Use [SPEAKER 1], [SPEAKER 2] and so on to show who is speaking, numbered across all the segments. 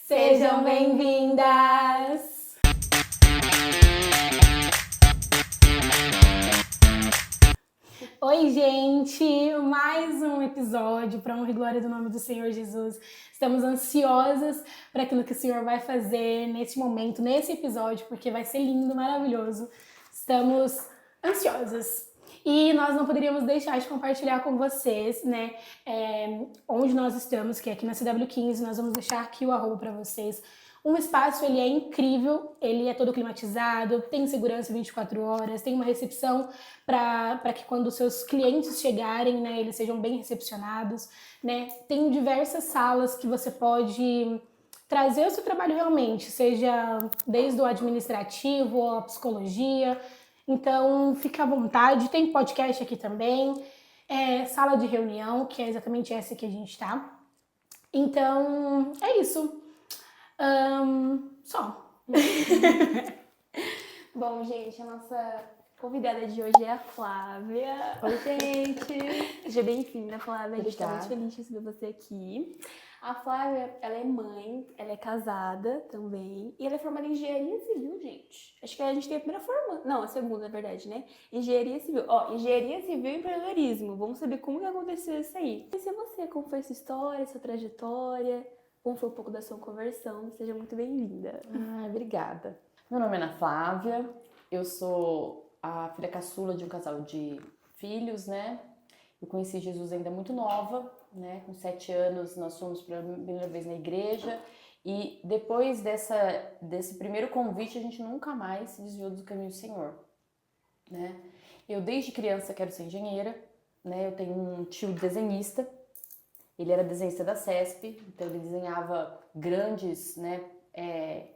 [SPEAKER 1] Sejam bem-vindas! Oi, gente! Mais um episódio para honra e glória do nome do Senhor Jesus. Estamos ansiosas para aquilo que o Senhor vai fazer nesse momento, nesse episódio, porque vai ser lindo, maravilhoso. Estamos ansiosas. E nós não poderíamos deixar de compartilhar com vocês, né, onde nós estamos, que é aqui na CW15. Nós vamos deixar aqui o arroba para vocês. O espaço, ele é incrível, ele é todo climatizado, tem segurança 24 horas, tem uma recepção para que quando os seus clientes chegarem, né, eles sejam bem recepcionados, né? Tem diversas salas que você pode trazer o seu trabalho realmente, seja desde o administrativo, a psicologia. Então, fica à vontade. Tem podcast aqui também, sala de reunião, que é exatamente essa que a gente tá. Então, é isso. Só.
[SPEAKER 2] Bom, gente, a nossa convidada de hoje é a Flávia. Oi, gente! Seja bem-vinda, Flávia. A gente está muito feliz de receber você aqui. A Flávia, ela é mãe, ela é casada também, e ela é formada em engenharia civil, gente. Acho que a gente tem a primeira formação, não, a segunda, na verdade, né? Engenharia civil. Engenharia civil e empreendedorismo. Vamos saber como que aconteceu isso aí. Conhecer você, como foi sua história, sua trajetória, como foi um pouco da sua conversão. Seja muito bem-vinda.
[SPEAKER 3] Obrigada. Meu nome é Ana Flávia, eu sou a filha caçula de um casal de filhos, né? Eu conheci Jesus ainda muito nova, né? Com 7 anos nós fomos pela primeira vez na igreja e depois desse primeiro convite a gente nunca mais se desviou do caminho do Senhor, né? Eu desde criança quero ser engenheira, né? Eu tenho um tio desenhista, ele era desenhista da CESP, então ele desenhava grandes, né,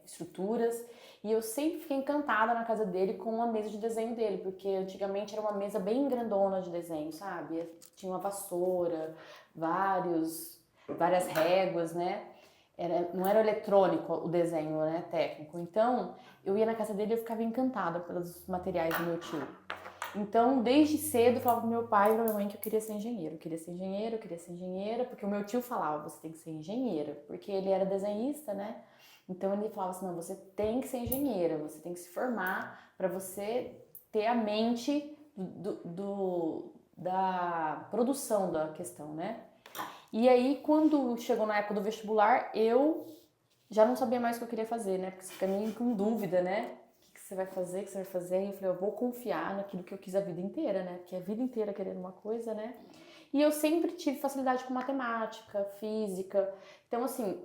[SPEAKER 3] estruturas. E eu sempre fiquei encantada na casa dele com a mesa de desenho dele, porque antigamente era uma mesa bem grandona de desenho, sabe? Tinha uma vassoura, várias réguas, né? Não era eletrônico o desenho, né, técnico. Então, eu ia na casa dele e eu ficava encantada pelos materiais do meu tio. Então, desde cedo, eu falava pro meu pai e pra minha mãe que eu queria ser engenheiro. Eu queria ser engenheira, eu queria ser engenheira, porque o meu tio falava, você tem que ser engenheira, porque ele era desenhista, né? Então ele falava assim, não, você tem que ser engenheira, você tem que se formar para você ter a mente da produção da questão, né? E aí, quando chegou na época do vestibular, eu já não sabia mais o que eu queria fazer, né? Porque você fica meio com dúvida, né? O que você vai fazer, o que você vai fazer? E eu falei, eu vou confiar naquilo que eu quis a vida inteira, né? Porque a vida inteira querendo uma coisa, né? E eu sempre tive facilidade com matemática, física. Então, assim,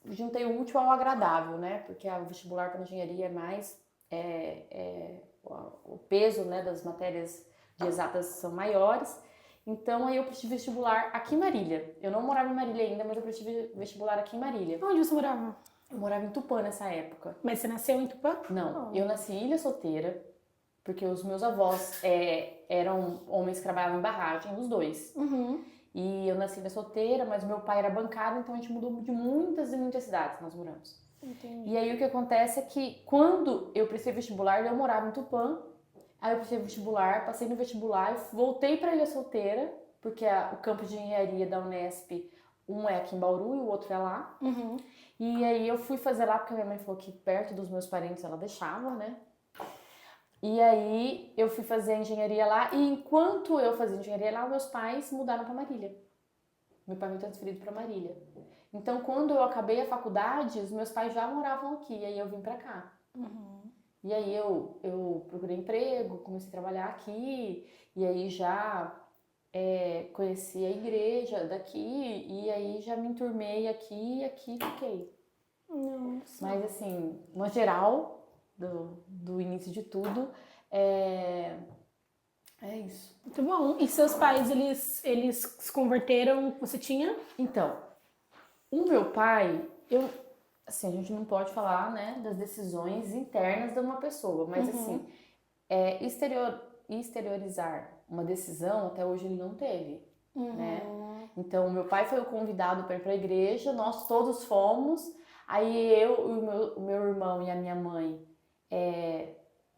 [SPEAKER 3] juntei o útil ao agradável, né? Porque o vestibular para engenharia é mais o peso, né, das matérias de exatas são maiores. Então aí eu prestei vestibular aqui em Marília. Eu não morava em Marília ainda, mas eu prestei vestibular aqui em Marília.
[SPEAKER 1] Onde você morava?
[SPEAKER 3] Eu morava em Tupã nessa época.
[SPEAKER 1] Mas você nasceu em Tupã?
[SPEAKER 3] Não, eu nasci em Ilha Solteira, porque os meus avós eram homens que trabalhavam em barragem, os dois.
[SPEAKER 1] Uhum.
[SPEAKER 3] E eu nasci solteira, mas o meu pai era bancário, então a gente mudou de muitas e muitas cidades, nós moramos.
[SPEAKER 1] Entendi.
[SPEAKER 3] E aí o que acontece é que quando eu prestei vestibular, eu morava em Tupã, aí eu prestei vestibular, passei no vestibular, voltei para Ilha Solteira, porque o campus de engenharia da Unesp, um é aqui em Bauru e o outro é lá.
[SPEAKER 1] Uhum.
[SPEAKER 3] E aí eu fui fazer lá, porque minha mãe falou que perto dos meus parentes ela deixava, né? E aí eu fui fazer engenharia lá e enquanto eu fazia engenharia lá, meus pais mudaram para Marília. Meu pai foi transferido para Marília. Então quando eu acabei a faculdade, os meus pais já moravam aqui, e aí eu vim para cá.
[SPEAKER 1] Uhum.
[SPEAKER 3] E aí eu procurei emprego, comecei a trabalhar aqui, e aí já conheci a igreja daqui, e aí já me enturmei aqui e aqui fiquei.
[SPEAKER 1] Nossa.
[SPEAKER 3] Mas assim, no geral, do início de tudo, é isso.
[SPEAKER 1] Muito bom. E seus pais, eles se converteram? Você tinha?
[SPEAKER 3] Então, o meu pai, assim, a gente não pode falar, né, das decisões internas de uma pessoa, mas assim, exteriorizar uma decisão, até hoje ele não teve, né? Então, meu pai foi o convidado para ir para a igreja, nós todos fomos, aí eu, o meu irmão e a minha mãe,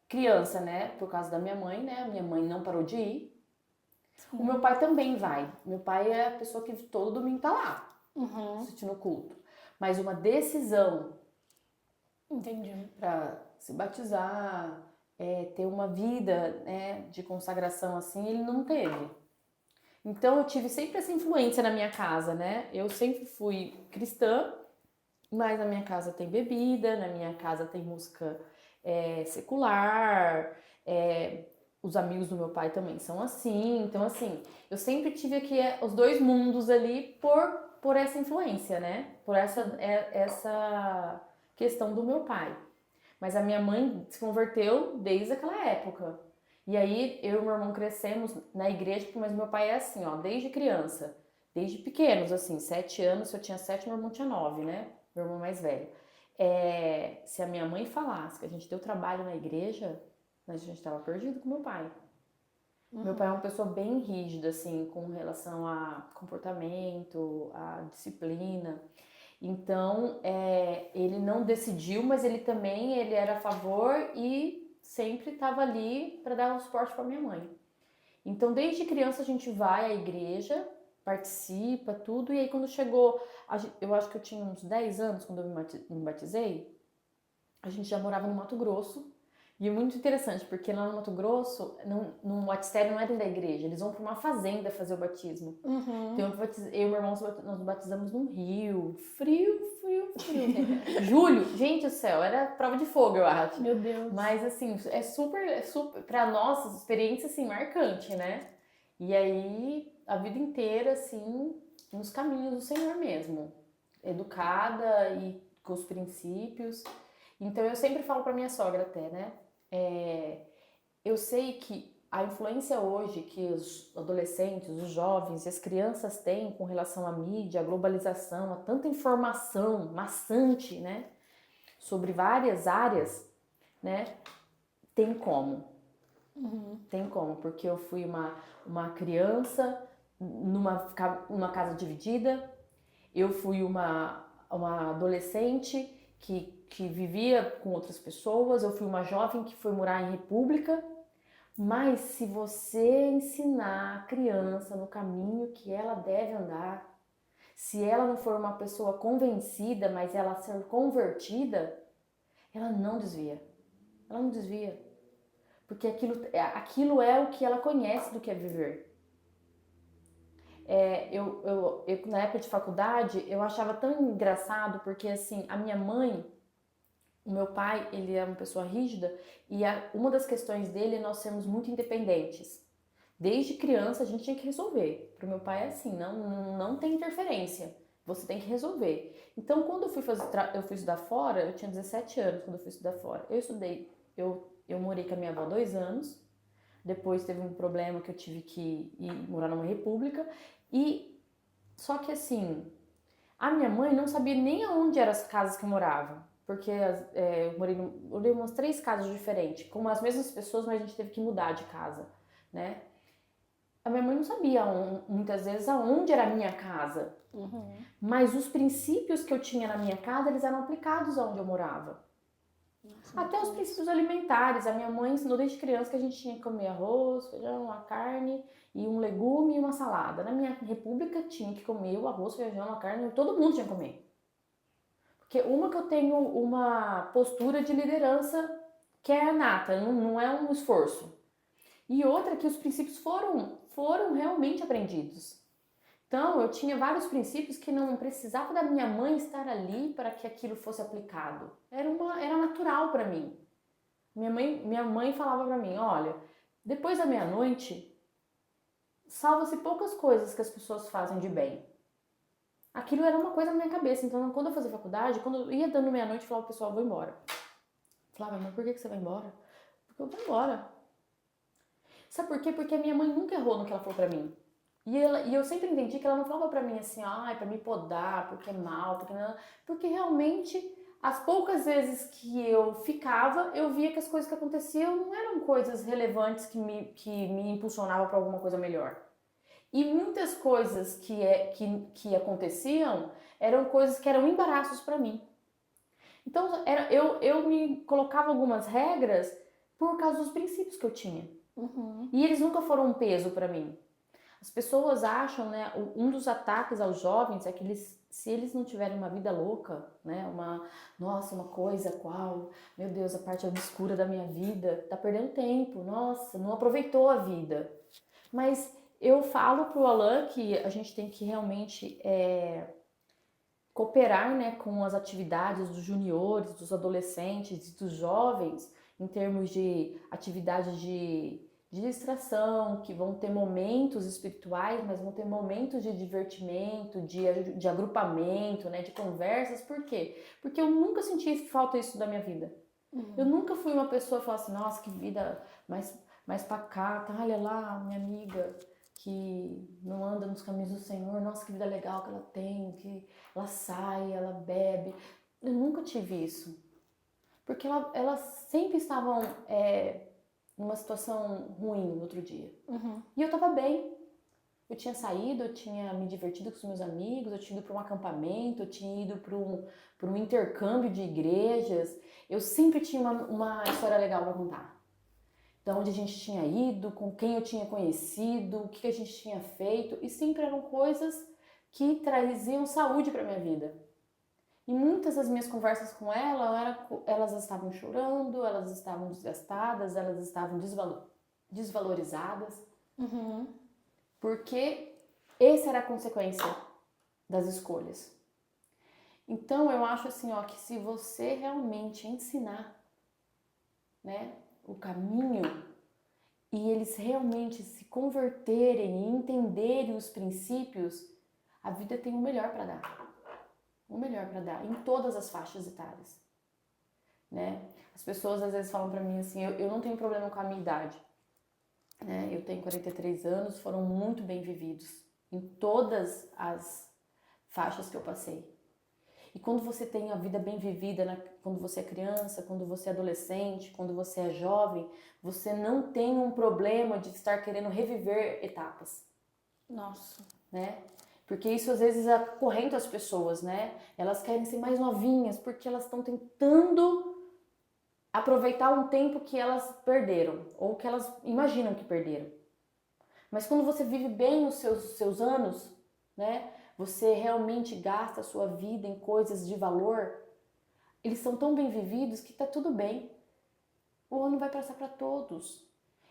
[SPEAKER 3] criança, né, por causa da minha mãe, né, a minha mãe não parou de ir. Sim. O meu pai também vai. Meu pai é a pessoa que todo domingo tá lá, assistindo o culto. mas uma decisão
[SPEAKER 1] Entendi.
[SPEAKER 3] para se batizar, ter uma vida, né, de consagração assim, ele não teve. Então eu tive sempre essa influência na minha casa, né? Eu sempre fui cristã, mas na minha casa tem bebida, na minha casa tem música secular, os amigos do meu pai também são assim. Então, assim, eu sempre tive aqui os dois mundos ali por essa influência, né? Por essa questão do meu pai. Mas a minha mãe se converteu desde aquela época. E aí eu e meu irmão crescemos na igreja, mas meu pai é assim, ó, desde criança, desde pequenos, assim, 7 anos, se eu tinha 7, meu irmão tinha 9, né? Meu irmão mais velho. Se a minha mãe falasse que a gente deu trabalho na igreja, a gente estava perdido com meu pai. Meu pai é uma pessoa bem rígida, assim, com relação a comportamento, a disciplina. Então, ele não decidiu, mas ele era a favor e sempre estava ali para dar o suporte para minha mãe. Então, desde criança a gente vai à igreja, participa, tudo, e aí quando chegou, eu acho que eu tinha uns 10 anos quando eu me batizei, a gente já morava no Mato Grosso. E é muito interessante, porque lá no Mato Grosso, no batistério não é dentro da igreja, eles vão para uma fazenda fazer o batismo. Então eu e meu irmão, nós batizamos num rio, frio. Julho, gente do céu, era prova de fogo, eu acho.
[SPEAKER 1] Meu Deus.
[SPEAKER 3] Mas assim, é super, pra nós, experiência assim, marcante, né? E aí, a vida inteira, assim, nos caminhos do Senhor mesmo. Educada e com os princípios. Então eu sempre falo pra minha sogra até, né? Eu sei que a influência hoje que os adolescentes, os jovens e as crianças têm com relação à mídia, à globalização, a tanta informação maçante, né? Sobre várias áreas, né? Tem como. Tem como, porque eu fui uma criança numa casa dividida, eu fui uma adolescente que vivia com outras pessoas, eu fui uma jovem que foi morar em república, mas se você ensinar a criança no caminho que ela deve andar, se ela não for uma pessoa convencida, mas ela ser convertida, ela não desvia. Ela não desvia. Porque aquilo é o que ela conhece do que é viver. Eu, na época de faculdade, eu achava tão engraçado, porque assim, a minha mãe, o meu pai, ele é uma pessoa rígida, e uma das questões dele é nós sermos muito independentes. Desde criança a gente tinha que resolver. Para o meu pai é assim, não tem interferência, você tem que resolver. Então quando eu fui estudar fora, eu tinha 17 anos quando eu fui estudar fora. Eu morei com a minha avó 2 anos, depois teve um problema que eu tive que ir morar numa república, só que assim, a minha mãe não sabia nem aonde eram as casas que eu morava, porque eu morei umas 3 casas diferentes, com as mesmas pessoas, mas a gente teve que mudar de casa, né? A minha mãe não sabia muitas vezes aonde era a minha casa, mas os princípios que eu tinha na minha casa, eles eram aplicados aonde eu morava. Até os princípios alimentares. A minha mãe ensinou desde criança que a gente tinha que comer arroz, feijão, uma carne e um legume e uma salada. Na minha república tinha que comer o arroz, feijão, a carne, todo mundo tinha que comer. Porque que eu tenho uma postura de liderança que é nata, não é um esforço. E outra que os princípios foram realmente aprendidos. Então, eu tinha vários princípios que não precisava da minha mãe estar ali para que aquilo fosse aplicado. Era natural para mim. Minha mãe falava para mim, olha, depois da meia-noite, salva-se poucas coisas que as pessoas fazem de bem. Aquilo era uma coisa na minha cabeça. Então, quando eu fazia faculdade, quando eu ia dando meia-noite, eu falava, pessoal, vou embora. Eu falava, mas por que você vai embora? Porque eu vou embora. Sabe por quê? Porque a minha mãe nunca errou no que ela falou pra mim. E eu sempre entendi que ela não falava pra mim assim, pra me podar, porque é mal, porque realmente, as poucas vezes que eu ficava, eu via que as coisas que aconteciam não eram coisas relevantes que me impulsionavam pra alguma coisa melhor. E muitas coisas que aconteciam eram coisas que eram embaraços pra mim. Então, eu me colocava algumas regras por causa dos princípios que eu tinha. E eles nunca foram um peso pra mim. As pessoas acham, né, um dos ataques aos jovens é que eles se eles não tiverem uma vida louca, né? Uma coisa qual, meu Deus, a parte obscura da minha vida, tá perdendo tempo, nossa, não aproveitou a vida. Mas eu falo pro Alan que a gente tem que realmente cooperar, né, com as atividades dos juniores, dos adolescentes e dos jovens, em termos de atividades de distração, que vão ter momentos espirituais, mas vão ter momentos de divertimento, de agrupamento, né, de conversas. Por quê? Porque eu nunca senti falta disso da minha vida. Eu nunca fui uma pessoa que falasse, nossa, que vida mais pacata, olha lá, minha amiga que não anda nos caminhos do Senhor, nossa, que vida legal que ela tem, que ela sai, ela bebe. Eu nunca tive isso. Porque elas sempre estavam numa situação ruim no outro dia. E eu tava bem. Eu tinha saído, eu tinha me divertido com os meus amigos, eu tinha ido para um acampamento, eu tinha ido para um intercâmbio de igrejas. Eu sempre tinha uma história legal para contar. De onde a gente tinha ido, com quem eu tinha conhecido, o que a gente tinha feito. E sempre eram coisas que traziam saúde para minha vida. E muitas das minhas conversas com elas estavam chorando, elas estavam desgastadas, elas estavam desvalorizadas. Porque essa era a consequência das escolhas. Então eu acho assim, ó, que se você realmente ensinar, né, o caminho e eles realmente se converterem e entenderem os princípios, a vida tem o melhor para dar. O melhor para dar, em todas as faixas etárias, né? As pessoas às vezes falam para mim assim, eu não tenho problema com a minha idade, né? Eu tenho 43 anos, foram muito bem vividos em todas as faixas que eu passei. E quando você tem a vida bem vivida, quando você é criança, quando você é adolescente, quando você é jovem, você não tem um problema de estar querendo reviver etapas.
[SPEAKER 1] Nossa.
[SPEAKER 3] Né? Porque isso às vezes acorrenta as pessoas, né? Elas querem ser mais novinhas porque elas estão tentando aproveitar um tempo que elas perderam ou que elas imaginam que perderam. Mas quando você vive bem os seus anos, né? Você realmente gasta a sua vida em coisas de valor, eles são tão bem vividos que tá tudo bem. O ano vai passar para todos.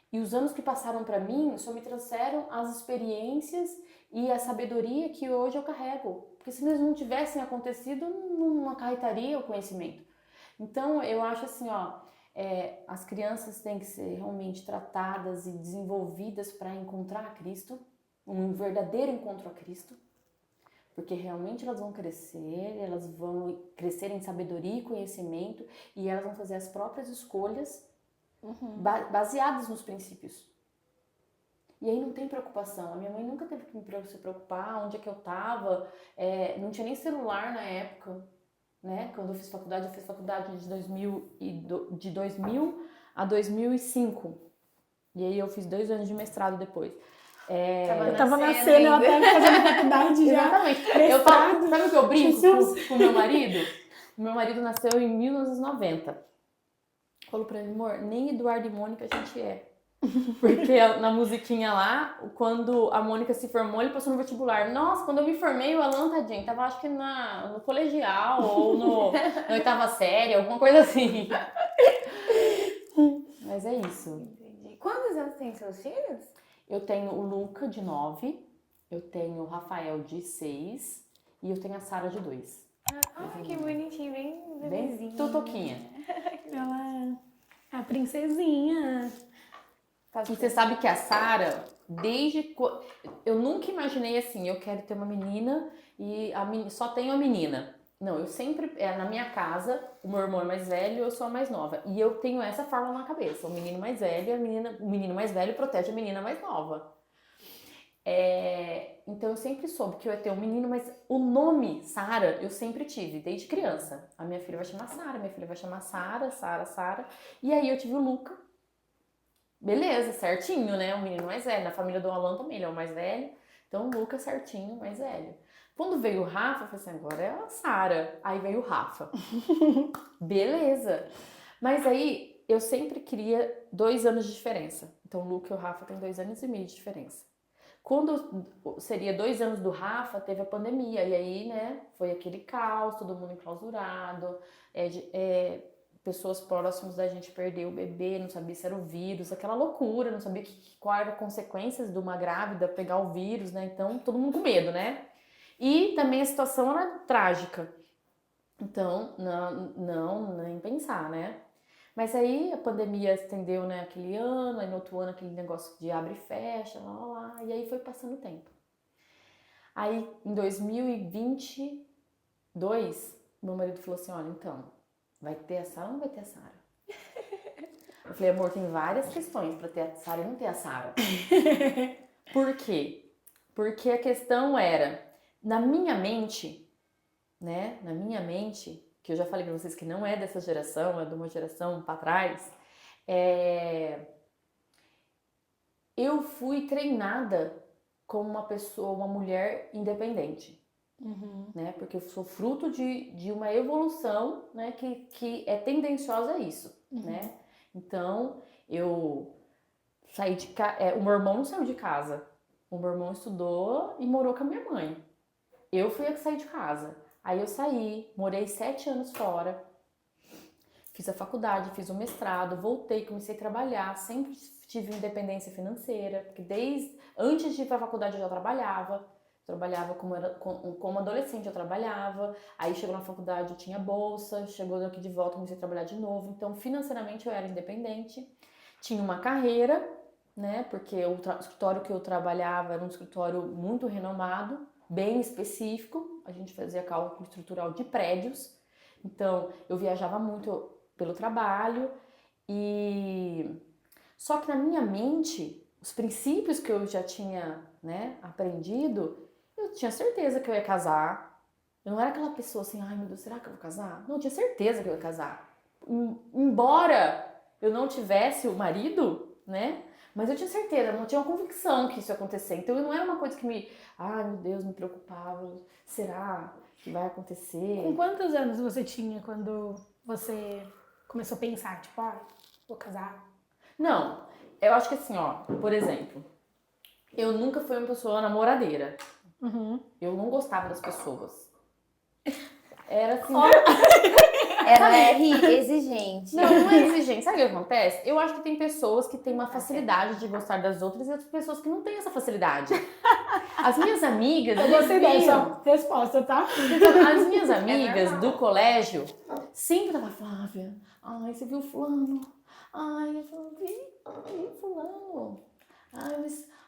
[SPEAKER 3] E os anos que passaram para mim só me trouxeram as experiências e a sabedoria que hoje eu carrego. Porque se eles não tivessem acontecido, não acarretaria o conhecimento. Então, eu acho assim, ó, as crianças têm que ser realmente tratadas e desenvolvidas para encontrar a Cristo, um verdadeiro encontro a Cristo. Porque realmente elas vão crescer em sabedoria e conhecimento e elas vão fazer as próprias escolhas baseadas nos princípios. E aí não tem preocupação. A minha mãe nunca teve que se preocupar onde é que eu tava. Não tinha nem celular na época, né? Quando eu fiz faculdade de 2000 a 2005. E aí eu fiz 2 anos de mestrado depois.
[SPEAKER 1] Eu tava nascendo, ela tava fazendo faculdade já.
[SPEAKER 3] Exatamente. Sabe o que eu brinco com o meu marido? O meu marido nasceu em 1990. Falou pra ele, amor, nem Eduardo e Mônica a gente é. Porque na musiquinha lá, quando a Mônica se formou, ele passou no vestibular. Nossa, quando eu me formei, o Alan, tadinho, tava acho que no colegial ou na 8ª série, alguma coisa assim. Mas é isso.
[SPEAKER 2] Entendi. Quantos anos tem seus filhos?
[SPEAKER 3] Eu tenho o Luca, de 9, eu tenho o Rafael, de 6 e eu tenho a Sara, de 2.
[SPEAKER 2] Que bonitinho, bem bebezinho.
[SPEAKER 3] Bem tutoquinha.
[SPEAKER 1] Ela é a princesinha.
[SPEAKER 3] E você sabe que a Sara, eu nunca imaginei assim, eu quero ter uma menina e só tenho a menina. Não, eu sempre, na minha casa, o meu irmão é mais velho, eu sou a mais nova. E eu tenho essa fórmula na cabeça, o menino mais velho, o menino mais velho protege a menina mais nova. Então eu sempre soube que eu ia ter um menino, mas o nome Sara eu sempre tive, desde criança. A minha filha vai chamar Sara, minha filha vai chamar Sara. E aí eu tive o Luca. Beleza, certinho, né? O menino mais velho. Na família do Alan também, ele é o mais velho. Então o Luca certinho, mais velho. Quando veio o Rafa, eu falei assim, agora é a Sara. Aí veio o Rafa. Beleza. Mas aí eu sempre queria 2 anos de diferença. Então o Luca e o Rafa têm 2 anos e meio de diferença. Quando seria 2 anos do Rafa, teve a pandemia. E aí, né, foi aquele caos, todo mundo enclausurado. Pessoas próximas da gente perdeu o bebê, não sabia se era o vírus, aquela loucura, não sabia qual era as consequências de uma grávida pegar o vírus, né? Então, todo mundo com medo, né? E também a situação era trágica. Então, não, nem pensar, né? Mas aí a pandemia estendeu, né, aquele ano, aí no outro ano aquele negócio de abre e fecha, lá, e aí foi passando o tempo. Aí, em 2022, meu marido falou assim, olha, então, vai ter a Sara ou não vai ter a Sara? Eu falei, amor, tem várias questões pra ter a Sara e não ter a Sara. Por quê? Porque a questão era, na minha mente, né, que eu já falei pra vocês que não é dessa geração, é de uma geração pra trás, eu fui treinada como uma pessoa, uma mulher independente. Né? Porque eu sou fruto de uma evolução, né, que é tendenciosa a isso, né? Então, eu saí de casa, o meu irmão não saiu de casa, o meu irmão estudou e morou com a minha mãe. Eu fui a que saí de casa. Aí eu saí, morei 7 anos fora, fiz a faculdade, fiz o mestrado, voltei, comecei a trabalhar, sempre tive independência financeira, porque antes de ir para a faculdade eu já trabalhava como adolescente, eu trabalhava, aí chegou na faculdade eu tinha bolsa, chegou aqui de volta, comecei a trabalhar de novo, então financeiramente eu era independente, tinha uma carreira, né, porque o escritório que eu trabalhava era um escritório muito renomado, bem específico, a gente fazia cálculo estrutural de prédios, então eu viajava muito pelo trabalho só que na minha mente, os princípios que eu já tinha, né, aprendido, eu tinha certeza que eu ia casar. Eu não era aquela pessoa assim, ai meu Deus, será que eu vou casar? Não, eu tinha certeza que eu ia casar. Embora eu não tivesse o marido, né, mas eu tinha certeza, eu não tinha uma convicção que isso ia acontecer. Então não era uma coisa que ai meu Deus, me preocupava. Será que vai acontecer?
[SPEAKER 1] Com quantos anos você tinha quando você começou a pensar, tipo, vou casar?
[SPEAKER 3] Não, eu acho que assim, ó, por exemplo, eu nunca fui uma pessoa namoradeira. Eu não gostava das pessoas. Era assim.
[SPEAKER 4] Ela é exigente.
[SPEAKER 3] Não é exigente. Sabe o que acontece? Eu acho que tem pessoas que têm uma facilidade de gostar das outras e outras pessoas que não têm essa facilidade. As minhas amigas.
[SPEAKER 1] Eu gostei dessa resposta, tá?
[SPEAKER 3] Então, as minhas amigas do colégio sempre estavam, Flávia, ai, você viu fulano? Ai, eu vi fulano.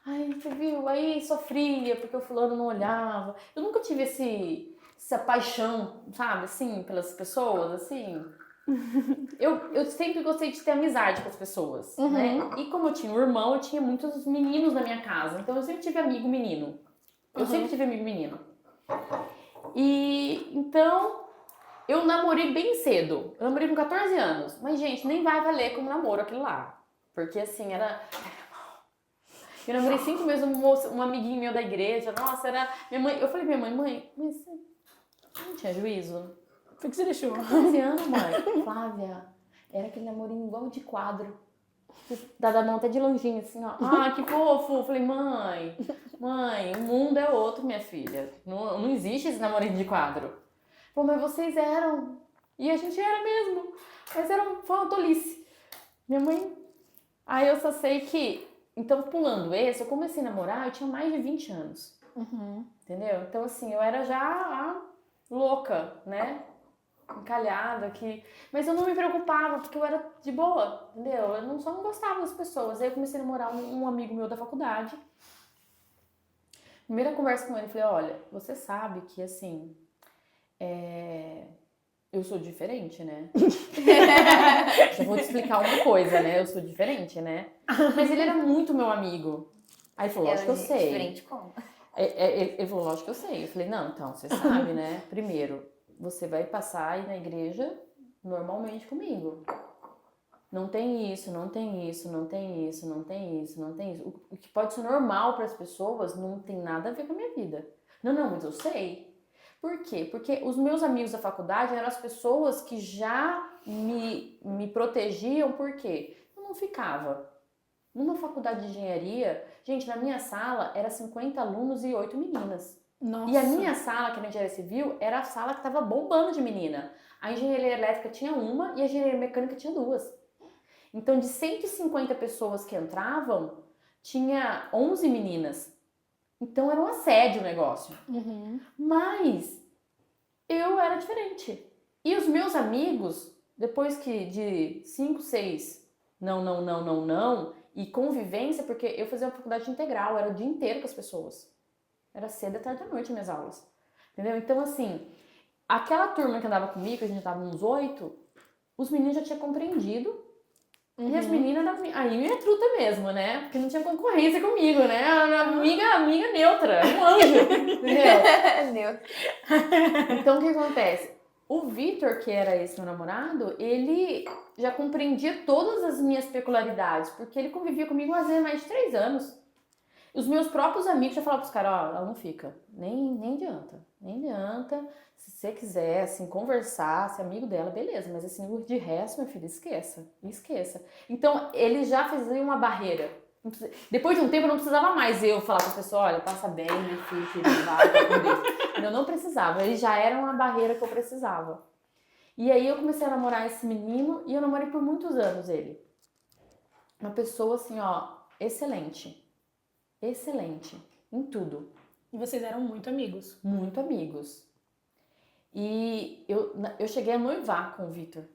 [SPEAKER 3] Ai, você viu? Aí sofria porque o fulano não olhava. Eu nunca tive essa paixão, sabe, assim, pelas pessoas, assim. Eu sempre gostei de ter amizade com as pessoas, né? E como eu tinha um irmão, eu tinha muitos meninos na minha casa. Então eu sempre tive amigo menino. Eu sempre tive amigo menino. E então eu namorei bem cedo. Eu namorei com 14 anos. Mas, gente, nem vai valer como namoro aquilo lá. Porque assim, era. Eu namorei 5 meses um amiguinho meu da igreja. Nossa, era. Minha mãe. Eu falei pra minha mãe, mas você não tinha juízo?
[SPEAKER 1] Por que você deixou?
[SPEAKER 3] 15 anos, mãe. Flávia, era aquele namorinho igual de quadro. Dá da mão até de longinho, assim, ó. Ah, que fofo. Eu falei, mãe, o mundo é outro, minha filha. Não existe esse namorinho de quadro. Pô, mas vocês eram. E a gente era mesmo. Mas foi uma tolice. Minha mãe. Aí eu só sei que. Então, pulando esse, eu comecei a namorar, eu tinha mais de 20 anos. Entendeu? Então, assim, eu era já a louca, né? Encalhada aqui. Mas eu não me preocupava, porque eu era de boa, entendeu? Eu só não gostava das pessoas. Aí eu comecei a namorar um amigo meu da faculdade. Primeira conversa com ele, eu falei, olha, você sabe que, assim, eu sou diferente, né? Eu vou te explicar uma coisa, né? Eu sou diferente, né? Mas ele era muito meu amigo. Aí ele falou, lógico que eu sei.
[SPEAKER 4] Diferente como?
[SPEAKER 3] Ele falou, lógico que eu sei. Eu falei, não, então, você sabe, né? Primeiro, você vai passar aí na igreja normalmente comigo. Não tem isso, não tem isso, não tem isso, não tem isso, não tem isso. O que pode ser normal para as pessoas não tem nada a ver com a minha vida. Não, mas eu sei. Por quê? Porque os meus amigos da faculdade eram as pessoas que já me protegiam, por quê? Eu não ficava Numa faculdade de engenharia, gente, na minha sala era 50 alunos e 8 meninas.
[SPEAKER 1] Nossa.
[SPEAKER 3] E a minha sala, que era engenharia civil, era a sala que tava bombando de menina. A engenharia elétrica tinha uma e a engenharia mecânica tinha 2. Então, de 150 pessoas que entravam, tinha 11 meninas. Então, era um assédio o negócio.
[SPEAKER 1] Uhum.
[SPEAKER 3] Mas eu era diferente. E os meus amigos, depois que de 5, 6, não, e convivência, porque eu fazia uma faculdade integral, era o dia inteiro com as pessoas. Era cedo, tarde à noite minhas aulas. Entendeu? Então, assim, aquela turma que andava comigo, a gente tava uns 8, os meninos já tinham compreendido. E as meninas, aí é truta mesmo, né? Porque não tinha concorrência comigo, né? Amiga neutra, um anjo, entendeu?
[SPEAKER 4] Neutro.
[SPEAKER 3] Então, o que acontece? O Vitor, que era esse meu namorado, ele já compreendia todas as minhas peculiaridades, porque ele convivia comigo há mais de 3 anos. Os meus próprios amigos já falavam pros caras, ó, ela não fica, nem adianta. Se você quiser, assim, conversar, ser amigo dela, beleza, mas assim, de resto, meu filho, esqueça. Então, ele já fazia uma barreira. Depois de um tempo, eu não precisava mais eu falar pra pessoa, olha, passa bem, meu filho, vai com Deus. Eu não precisava, ele já era uma barreira que eu precisava. E aí eu comecei a namorar esse menino e eu namorei por muitos anos ele. Uma pessoa assim, ó, excelente em tudo.
[SPEAKER 1] E vocês eram muito amigos.
[SPEAKER 3] Muito amigos. E eu cheguei a noivar com o Vitor.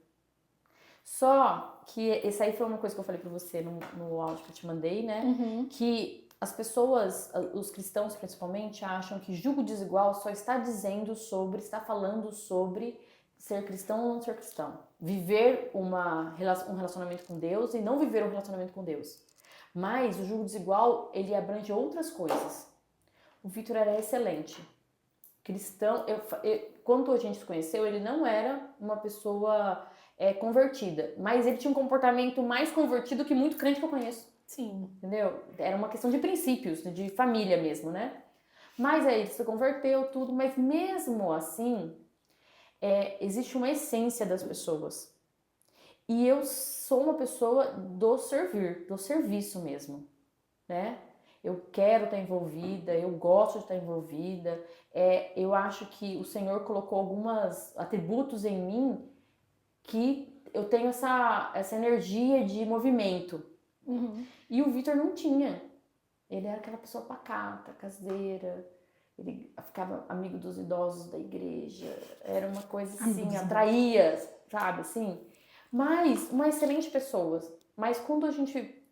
[SPEAKER 3] Só que esse aí foi uma coisa que eu falei pra você no áudio que eu te mandei, né?
[SPEAKER 1] Uhum.
[SPEAKER 3] Que as pessoas, os cristãos principalmente, acham que julgo desigual só está falando sobre ser cristão ou não ser cristão. Viver um relacionamento com Deus e não viver um relacionamento com Deus. Mas o julgo desigual, ele abrange outras coisas. O Vitor era excelente. Cristão, quando a gente se conheceu, ele não era uma pessoa convertida, mas ele tinha um comportamento mais convertido que muito crente que eu conheço.
[SPEAKER 1] Sim.
[SPEAKER 3] Entendeu? Era uma questão de princípios, de família mesmo, né? Mas aí ele se converteu, tudo, mas mesmo assim, existe uma essência das pessoas. E eu sou uma pessoa do serviço mesmo, né? Eu quero estar envolvida, eu gosto de estar envolvida. Eu acho que o Senhor colocou alguns atributos em mim que eu tenho essa energia de movimento.
[SPEAKER 1] Uhum.
[SPEAKER 3] E o Vitor não tinha. Ele era aquela pessoa pacata, caseira. Ele ficava amigo dos idosos da igreja. Era uma coisa assim, atraía, sabe, assim. Mas uma excelente pessoa. Mas quando a gente...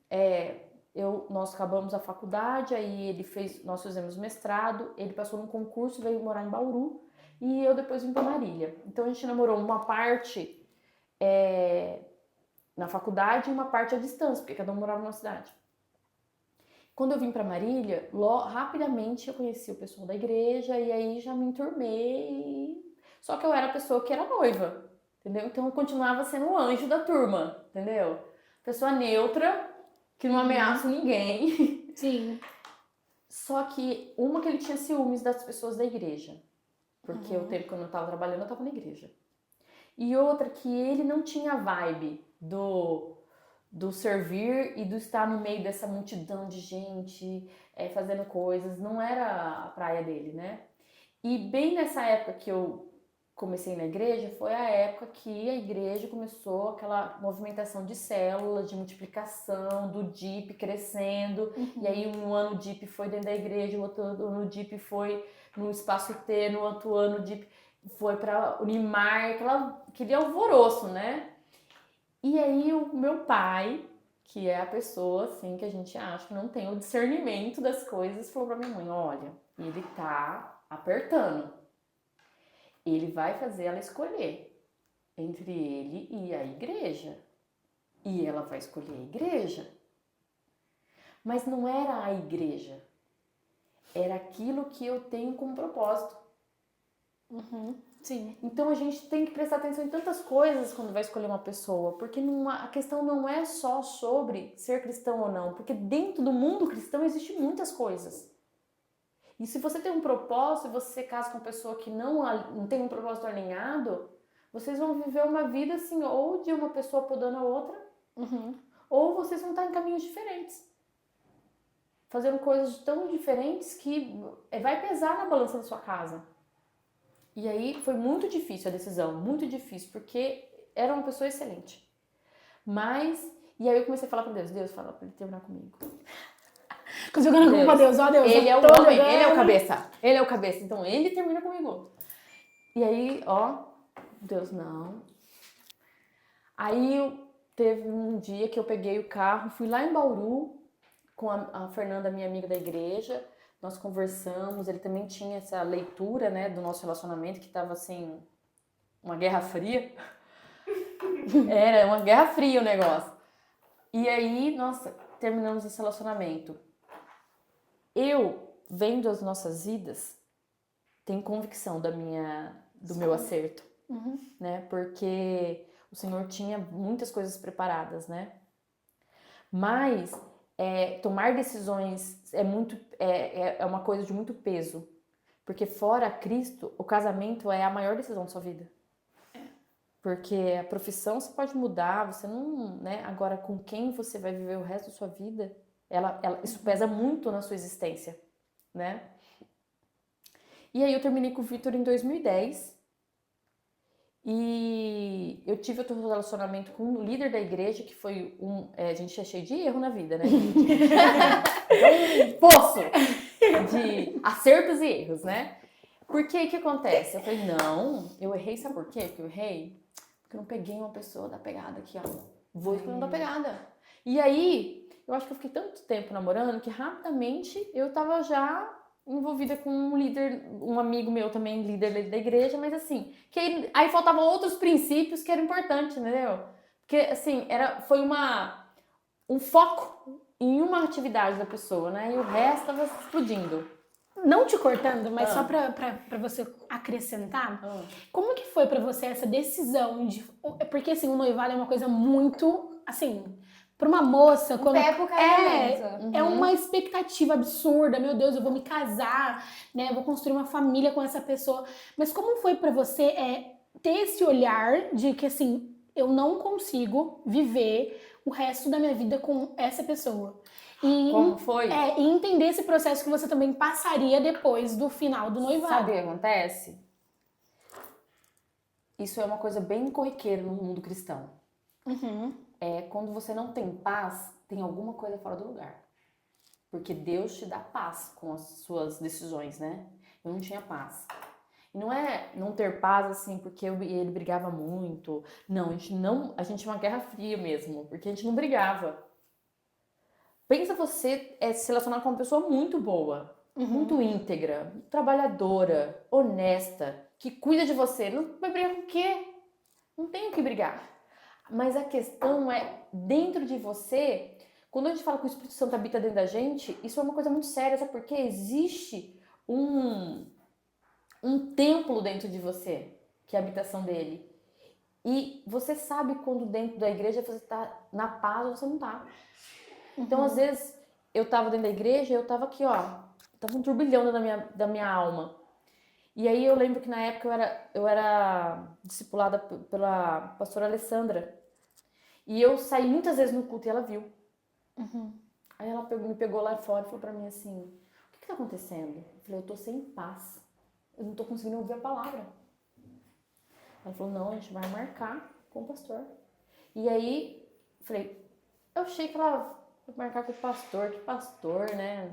[SPEAKER 3] nós acabamos a faculdade, aí nós fizemos mestrado, ele passou num concurso, veio morar em Bauru, e eu depois vim para Marília. Então a gente namorou uma parte na faculdade e uma parte à distância, porque cada um morava numa cidade. Quando eu vim para Marília, rapidamente eu conheci o pessoal da igreja, e aí já me enturmei. Só que eu era a pessoa que era noiva, entendeu? Então eu continuava sendo o anjo da turma, entendeu? Pessoa neutra, que não ameaça ninguém.
[SPEAKER 1] Sim.
[SPEAKER 3] Só que que ele tinha ciúmes das pessoas da igreja. Porque o tempo que eu não estava trabalhando, eu estava na igreja. E outra que ele não tinha a vibe do servir e do estar no meio dessa multidão de gente, fazendo coisas. Não era a praia dele, né? E bem nessa época que eu comecei na igreja, foi a época que a igreja começou aquela movimentação de células, de multiplicação, do DIP crescendo. E aí um ano o DIP foi dentro da igreja, o outro ano o DIP foi no espaço T, no outro ano o DIP foi para Unimar, aquele alvoroço, né? E aí o meu pai, que é a pessoa assim que a gente acha que não tem o discernimento das coisas, falou pra minha mãe, olha, ele tá apertando. Ele vai fazer ela escolher entre ele e a igreja. E ela vai escolher a igreja. Mas não era a igreja. Era aquilo que eu tenho como propósito.
[SPEAKER 1] Uhum. Sim.
[SPEAKER 3] Então a gente tem que prestar atenção em tantas coisas quando vai escolher uma pessoa. Porque a questão não é só sobre ser cristão ou não. Porque dentro do mundo cristão existe muitas coisas. E se você tem um propósito e você se casa com uma pessoa que não tem um propósito alinhado, vocês vão viver uma vida assim, ou de uma pessoa podando a outra, ou vocês vão estar em caminhos diferentes. Fazendo coisas tão diferentes que vai pesar na balança da sua casa. E aí foi muito difícil a decisão, muito difícil, porque era uma pessoa excelente. Mas, e aí eu comecei a falar pra Deus, fala pra ele terminar comigo.
[SPEAKER 1] Jogando culpa a Deus, ó Deus.
[SPEAKER 3] Ele é o
[SPEAKER 1] tô
[SPEAKER 3] homem,
[SPEAKER 1] jogando.
[SPEAKER 3] ele é o cabeça, então ele termina comigo. E aí, ó, Deus, não. Aí teve um dia que eu peguei o carro, fui lá em Bauru com a Fernanda, minha amiga da igreja, nós conversamos, ele também tinha essa leitura, né, do nosso relacionamento, que tava assim, uma guerra fria. Era uma guerra fria o negócio. E aí, nossa, terminamos esse relacionamento. Eu, vendo as nossas vidas, tenho convicção do meu acerto, né? Porque o Senhor tinha muitas coisas preparadas, né? Mas tomar decisões é uma coisa de muito peso. Porque fora Cristo, o casamento é a maior decisão da sua vida. Porque a profissão você pode mudar, você não, né? Agora, com quem você vai viver o resto da sua vida, isso pesa muito na sua existência, né? E aí eu terminei com o Vitor em 2010 e eu tive outro relacionamento com um líder da igreja que foi a gente é cheio de erro na vida, né? Um poço de acertos e erros, né? Porque aí o que acontece? Eu falei, não, eu errei, sabe por quê que eu errei? Porque eu não peguei uma pessoa da pegada aqui, ó. Vou escolhendo da pegada. E aí, eu acho que eu fiquei tanto tempo namorando que rapidamente eu tava já envolvida com um líder, um amigo meu também, líder da igreja, mas assim, que aí faltavam outros princípios que eram importantes, entendeu? Porque assim, foi um foco em uma atividade da pessoa, né? E o resto tava explodindo.
[SPEAKER 1] Não te cortando, mas só pra você acrescentar, como que foi pra você essa decisão de... Porque, assim, o noivado é uma coisa muito, assim, pra uma moça...
[SPEAKER 4] Pé pro casamento.
[SPEAKER 1] É uma expectativa absurda, meu Deus, eu vou me casar, né, eu vou construir uma família com essa pessoa. Mas como foi pra você ter esse olhar de que, assim, eu não consigo viver o resto da minha vida com essa pessoa?
[SPEAKER 3] Como foi?
[SPEAKER 1] E entender esse processo que você também passaria depois do final do noivado.
[SPEAKER 3] Sabe o que acontece? Isso é uma coisa bem corriqueira no mundo cristão. Quando você não tem paz, tem alguma coisa fora do lugar. Porque Deus te dá paz com as suas decisões, né? Eu não tinha paz. E não é não ter paz assim porque eu e ele brigava muito. Não, a gente tinha uma guerra fria mesmo, porque a gente não brigava. Pensa você se relacionar com uma pessoa muito boa, muito íntegra, trabalhadora, honesta, que cuida de você. Não vai brigar com o quê? Não tem o que brigar. Mas a questão é, dentro de você, quando a gente fala que o Espírito Santo habita dentro da gente, isso é uma coisa muito séria, sabe por quê? Existe um templo dentro de você, que é a habitação dele. E você sabe quando dentro da igreja você está na paz ou você não está. Então, às vezes, eu tava dentro da igreja e eu tava aqui, ó, tava um turbilhão da minha alma. E aí eu lembro que na época eu era discipulada pela pastora Alessandra. E eu saí muitas vezes no culto e ela viu. Aí ela me pegou lá fora e falou pra mim assim, o que tá acontecendo? Eu falei, eu tô sem paz. Eu não tô conseguindo ouvir a palavra. Ela falou, não, a gente vai marcar com o pastor. E aí, eu falei, eu achei que ela... marcar com o pastor, que pastor, né?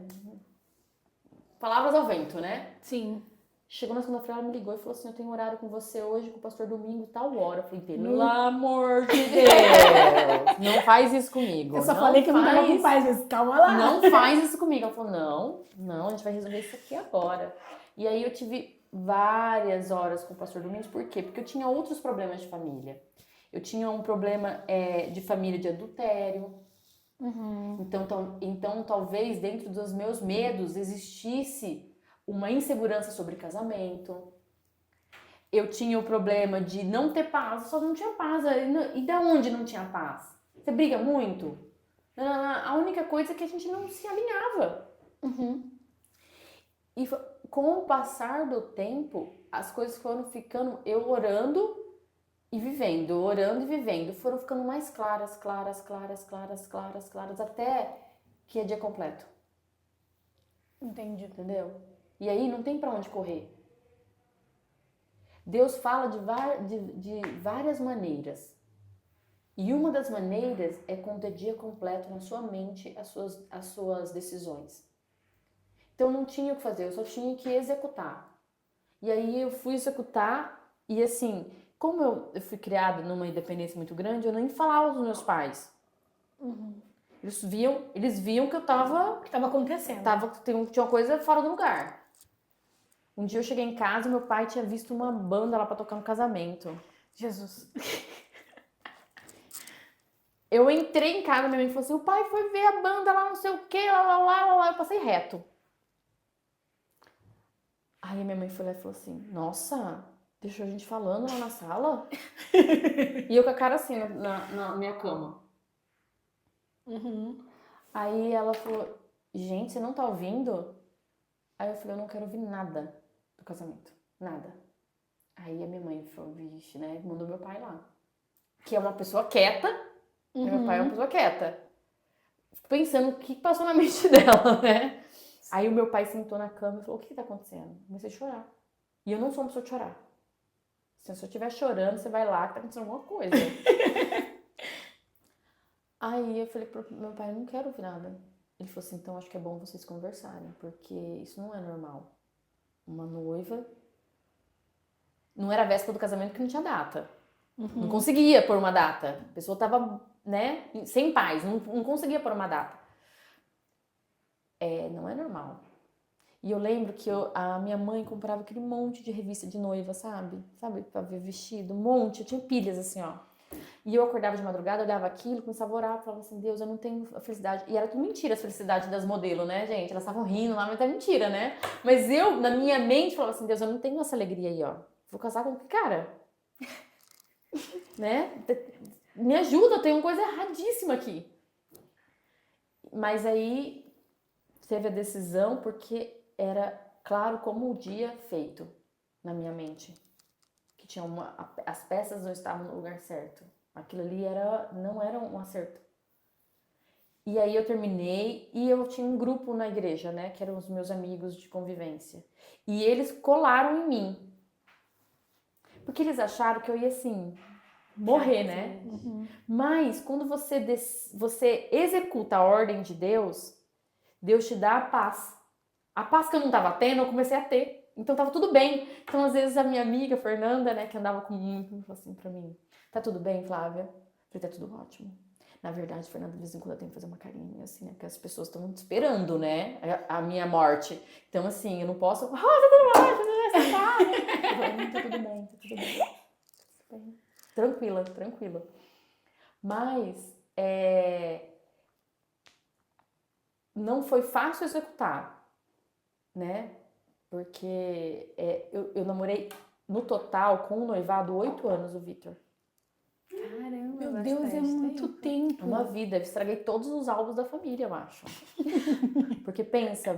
[SPEAKER 3] Palavras ao vento, né?
[SPEAKER 1] Sim.
[SPEAKER 3] Chegou na segunda-feira, ela me ligou e falou assim, eu tenho horário com você hoje, com o pastor domingo, tal hora. Eu falei, pelo amor de Deus, não faz isso comigo.
[SPEAKER 1] Eu só falei que eu não tava com paz, mas calma lá.
[SPEAKER 3] Não faz isso comigo. Ela falou, não, a gente vai resolver isso aqui agora. E aí eu tive várias horas com o pastor Domingos, por quê? Porque eu tinha outros problemas de família. Eu tinha um problema de família de adultério. Então, talvez dentro dos meus medos existisse uma insegurança sobre casamento. Eu tinha o problema de não ter paz, eu só não tinha paz. E da onde não tinha paz? Você briga muito? A única coisa é que a gente não se alinhava. E com o passar do tempo, as coisas foram ficando, eu orando E vivendo, orando e vivendo, foram ficando mais claras, até que é dia completo.
[SPEAKER 1] Entendi.
[SPEAKER 3] Entendeu? E aí não tem pra onde correr. Deus fala de várias maneiras. E uma das maneiras é com ter dia completo na sua mente as suas decisões. Então não tinha o que fazer, eu só tinha que executar. E aí eu fui executar e assim, como eu fui criada numa independência muito grande, eu nem falava dos meus pais. Eles viam que eu
[SPEAKER 1] O que estava acontecendo?
[SPEAKER 3] tinha uma coisa fora do lugar. Um dia eu cheguei em casa e meu pai tinha visto uma banda lá pra tocar no casamento.
[SPEAKER 1] Jesus.
[SPEAKER 3] Eu entrei em casa, minha mãe falou assim, o pai foi ver a banda lá, não sei o que, lá. Eu passei reto. Aí a minha mãe foi lá e falou assim, nossa, deixou a gente falando lá na sala? E eu com a cara assim na minha cama. Aí ela falou, gente, você não tá ouvindo? Aí eu falei, eu não quero ouvir nada do casamento, nada. Aí a minha mãe falou, vixe, né, mandou meu pai lá. Que é uma pessoa quieta, meu pai é uma pessoa quieta. Fico pensando o que passou na mente dela, né? Aí o meu pai sentou na cama e falou, o que tá acontecendo? Comecei a chorar. E eu não sou uma pessoa de chorar. Se eu estiver chorando, você vai lá que tá acontecendo alguma coisa. Aí eu falei pro meu pai, eu não quero ouvir nada. Ele falou assim, então acho que é bom vocês conversarem, porque isso não é normal. Uma noiva... Não era a véspera do casamento porque não tinha data. Não conseguia pôr uma data. A pessoa tava, né, sem paz, não conseguia pôr uma data. Não é normal. E eu lembro que a minha mãe comprava aquele monte de revista de noiva, sabe? Sabe, pra ver vestido, um monte. Eu tinha pilhas assim, ó. E eu acordava de madrugada, olhava aquilo, começava a orar, falava assim, Deus, eu não tenho a felicidade. E era tudo mentira a felicidade das modelos, né, gente? Elas estavam rindo lá, mas é mentira, né? Mas eu, na minha mente, falava assim, Deus, eu não tenho essa alegria aí, ó. Vou casar com que cara? Né? Me ajuda, tem uma coisa erradíssima aqui. Mas aí teve a decisão porque era claro como o dia feito na minha mente. Que tinha as peças não estavam no lugar certo. Aquilo ali não era um acerto. E aí eu terminei e eu tinha um grupo na igreja, né? Que eram os meus amigos de convivência. E eles colaram em mim. Porque eles acharam que eu ia assim... morrer, né? Mas quando você executa a ordem de Deus, Deus te dá a paz. A paz que eu não tava tendo, eu comecei a ter. Então tava tudo bem. Então às vezes a minha amiga Fernanda, né, que andava comigo, falou assim pra mim, tá tudo bem, Flávia? Eu falei, tá tudo ótimo. Na verdade, Fernanda, de vez em quando eu tenho que fazer uma carinha assim, né, porque as pessoas estão esperando, né, a minha morte. Então assim, eu não posso, tá tudo ótimo, você tá? Tá tudo bem, tá tudo bem. Tranquila. Mas não foi fácil executar, né? Porque eu namorei no total com o noivado 8 anos, o Vitor.
[SPEAKER 2] Caramba,
[SPEAKER 1] Meu Deus, é muito tempo.
[SPEAKER 3] Uma vida, eu estraguei todos os álbuns da família, eu acho. Porque pensa,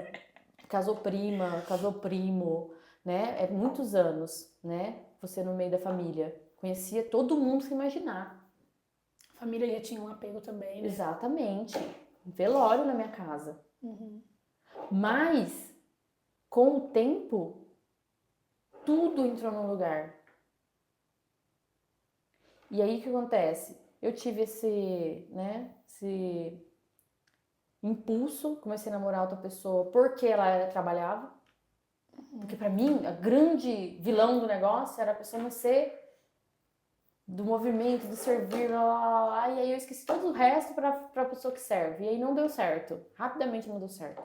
[SPEAKER 3] casou prima, casou primo, né? É muitos anos, né? Você no meio da família. Conhecia todo mundo sem imaginar.
[SPEAKER 1] A família já tinha um apego também, né?
[SPEAKER 3] Exatamente. Velório na minha casa. Mas, com o tempo, tudo entrou no lugar. E aí o que acontece? Eu tive esse impulso, comecei a namorar outra pessoa porque ela trabalhava. Porque pra mim, a grande vilão do negócio era a pessoa não ser do movimento, do servir, lá, e aí eu esqueci todo o resto pra pessoa que serve. E aí não deu certo. Rapidamente não deu certo.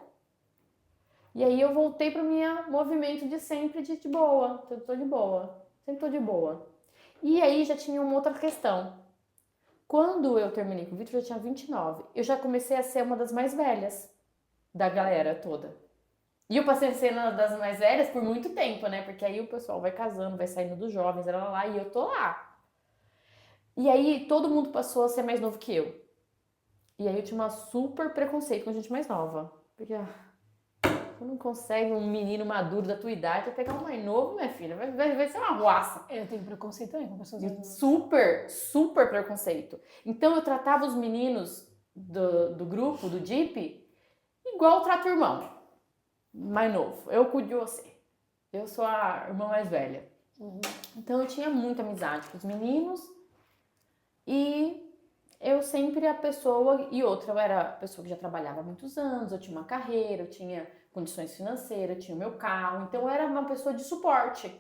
[SPEAKER 3] E aí eu voltei pro meu movimento de sempre de boa. Eu tô de boa. Sempre tô de boa. E aí já tinha uma outra questão. Quando eu terminei com o Vitor, eu já tinha 29. Eu já comecei a ser uma das mais velhas da galera toda. E eu passei a ser uma das mais velhas por muito tempo, né? Porque aí o pessoal vai casando, vai saindo dos jovens, lá, e eu tô lá. E aí todo mundo passou a ser mais novo que eu. E aí eu tinha uma super preconceito com gente mais nova. Porque Tu não consegue um menino maduro da tua idade vai pegar um mais novo, minha filha. Vai ser uma arruaça.
[SPEAKER 1] Eu tenho preconceito também com pessoas mais novas.
[SPEAKER 3] Super preconceito. Então eu tratava os meninos do grupo, do DIP, igual eu trato o irmão mais novo. Eu cuido de você. Eu sou a irmã mais velha. Então eu tinha muita amizade com os meninos e eu sempre a pessoa, e outra, eu era a pessoa que já trabalhava há muitos anos, eu tinha uma carreira, eu tinha condições financeiras, eu tinha o meu carro, então eu era uma pessoa de suporte.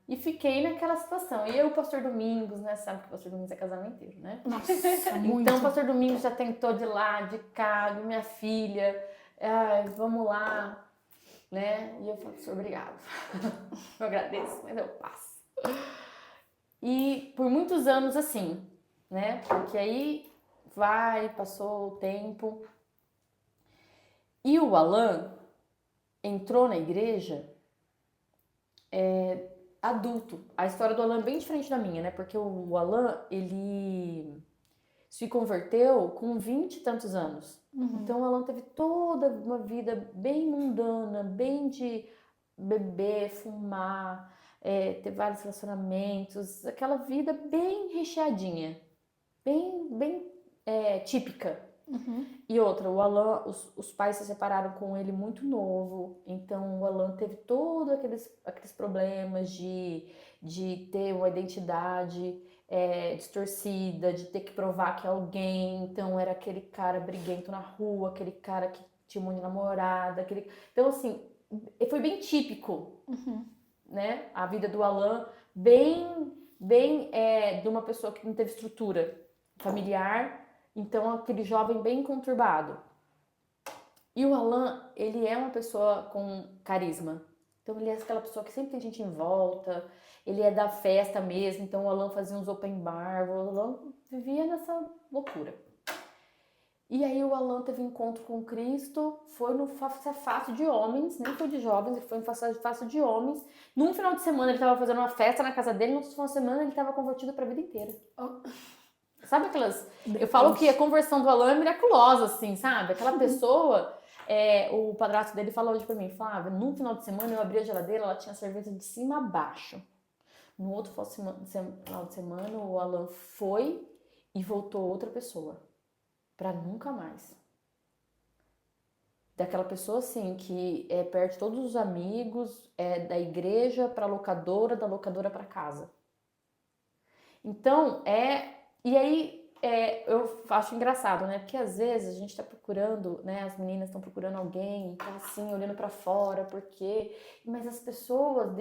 [SPEAKER 3] E fiquei naquela situação. E eu, o pastor Domingos, né, sabe que o pastor Domingos é casamenteiro, né?
[SPEAKER 1] Nossa, muito.
[SPEAKER 3] Então o pastor Domingos já tentou de lá, de cá, de minha filha, vamos lá, né? E eu falei, pastor, obrigado. Eu agradeço, mas eu passo. E por muitos anos assim, né? Porque aí passou o tempo. E o Alan entrou na igreja adulto. A história do Alan é bem diferente da minha, né? Porque o Alan, ele se converteu com 20 e tantos anos. Então o Alan teve toda uma vida bem mundana, bem de beber, fumar, ter vários relacionamentos, aquela vida bem recheadinha, bem típica. E outra, o Alan, os pais se separaram com ele muito novo, então o Alan teve todos aqueles problemas de ter uma identidade distorcida, de ter que provar que é alguém, então era aquele cara briguento na rua, aquele cara que tinha um monte de namorada, então assim, foi bem típico, né, a vida do Alan, bem de uma pessoa que não teve estrutura familiar. Então, aquele jovem bem conturbado. E o Alan, ele é uma pessoa com carisma. Então, ele é aquela pessoa que sempre tem gente em volta. Ele é da festa mesmo. Então, o Alan fazia uns open bar. O Alan vivia nessa loucura. E aí, o Alan teve um encontro com Cristo. Foi no Fácil de Homens. Nem foi de jovens, ele foi no Fácil de Homens. Num final de semana, ele estava fazendo uma festa na casa dele. No outro final de semana, ele estava convertido para a vida inteira. Sabe aquelas... Eu falo que a conversão do Alan é miraculosa, assim, sabe? Aquela pessoa... o padrasto dele falou hoje pra mim, Flávia, num final de semana eu abri a geladeira, ela tinha cerveja de cima a baixo. No outro final de semana, o Alan foi e voltou outra pessoa. Pra nunca mais. Daquela pessoa, assim, que perde todos os amigos, da igreja pra locadora, da locadora pra casa. Então, e aí, eu acho engraçado, né? Porque às vezes a gente tá procurando, né? As meninas estão procurando alguém, tá assim, olhando pra fora, porque... Mas as pessoas,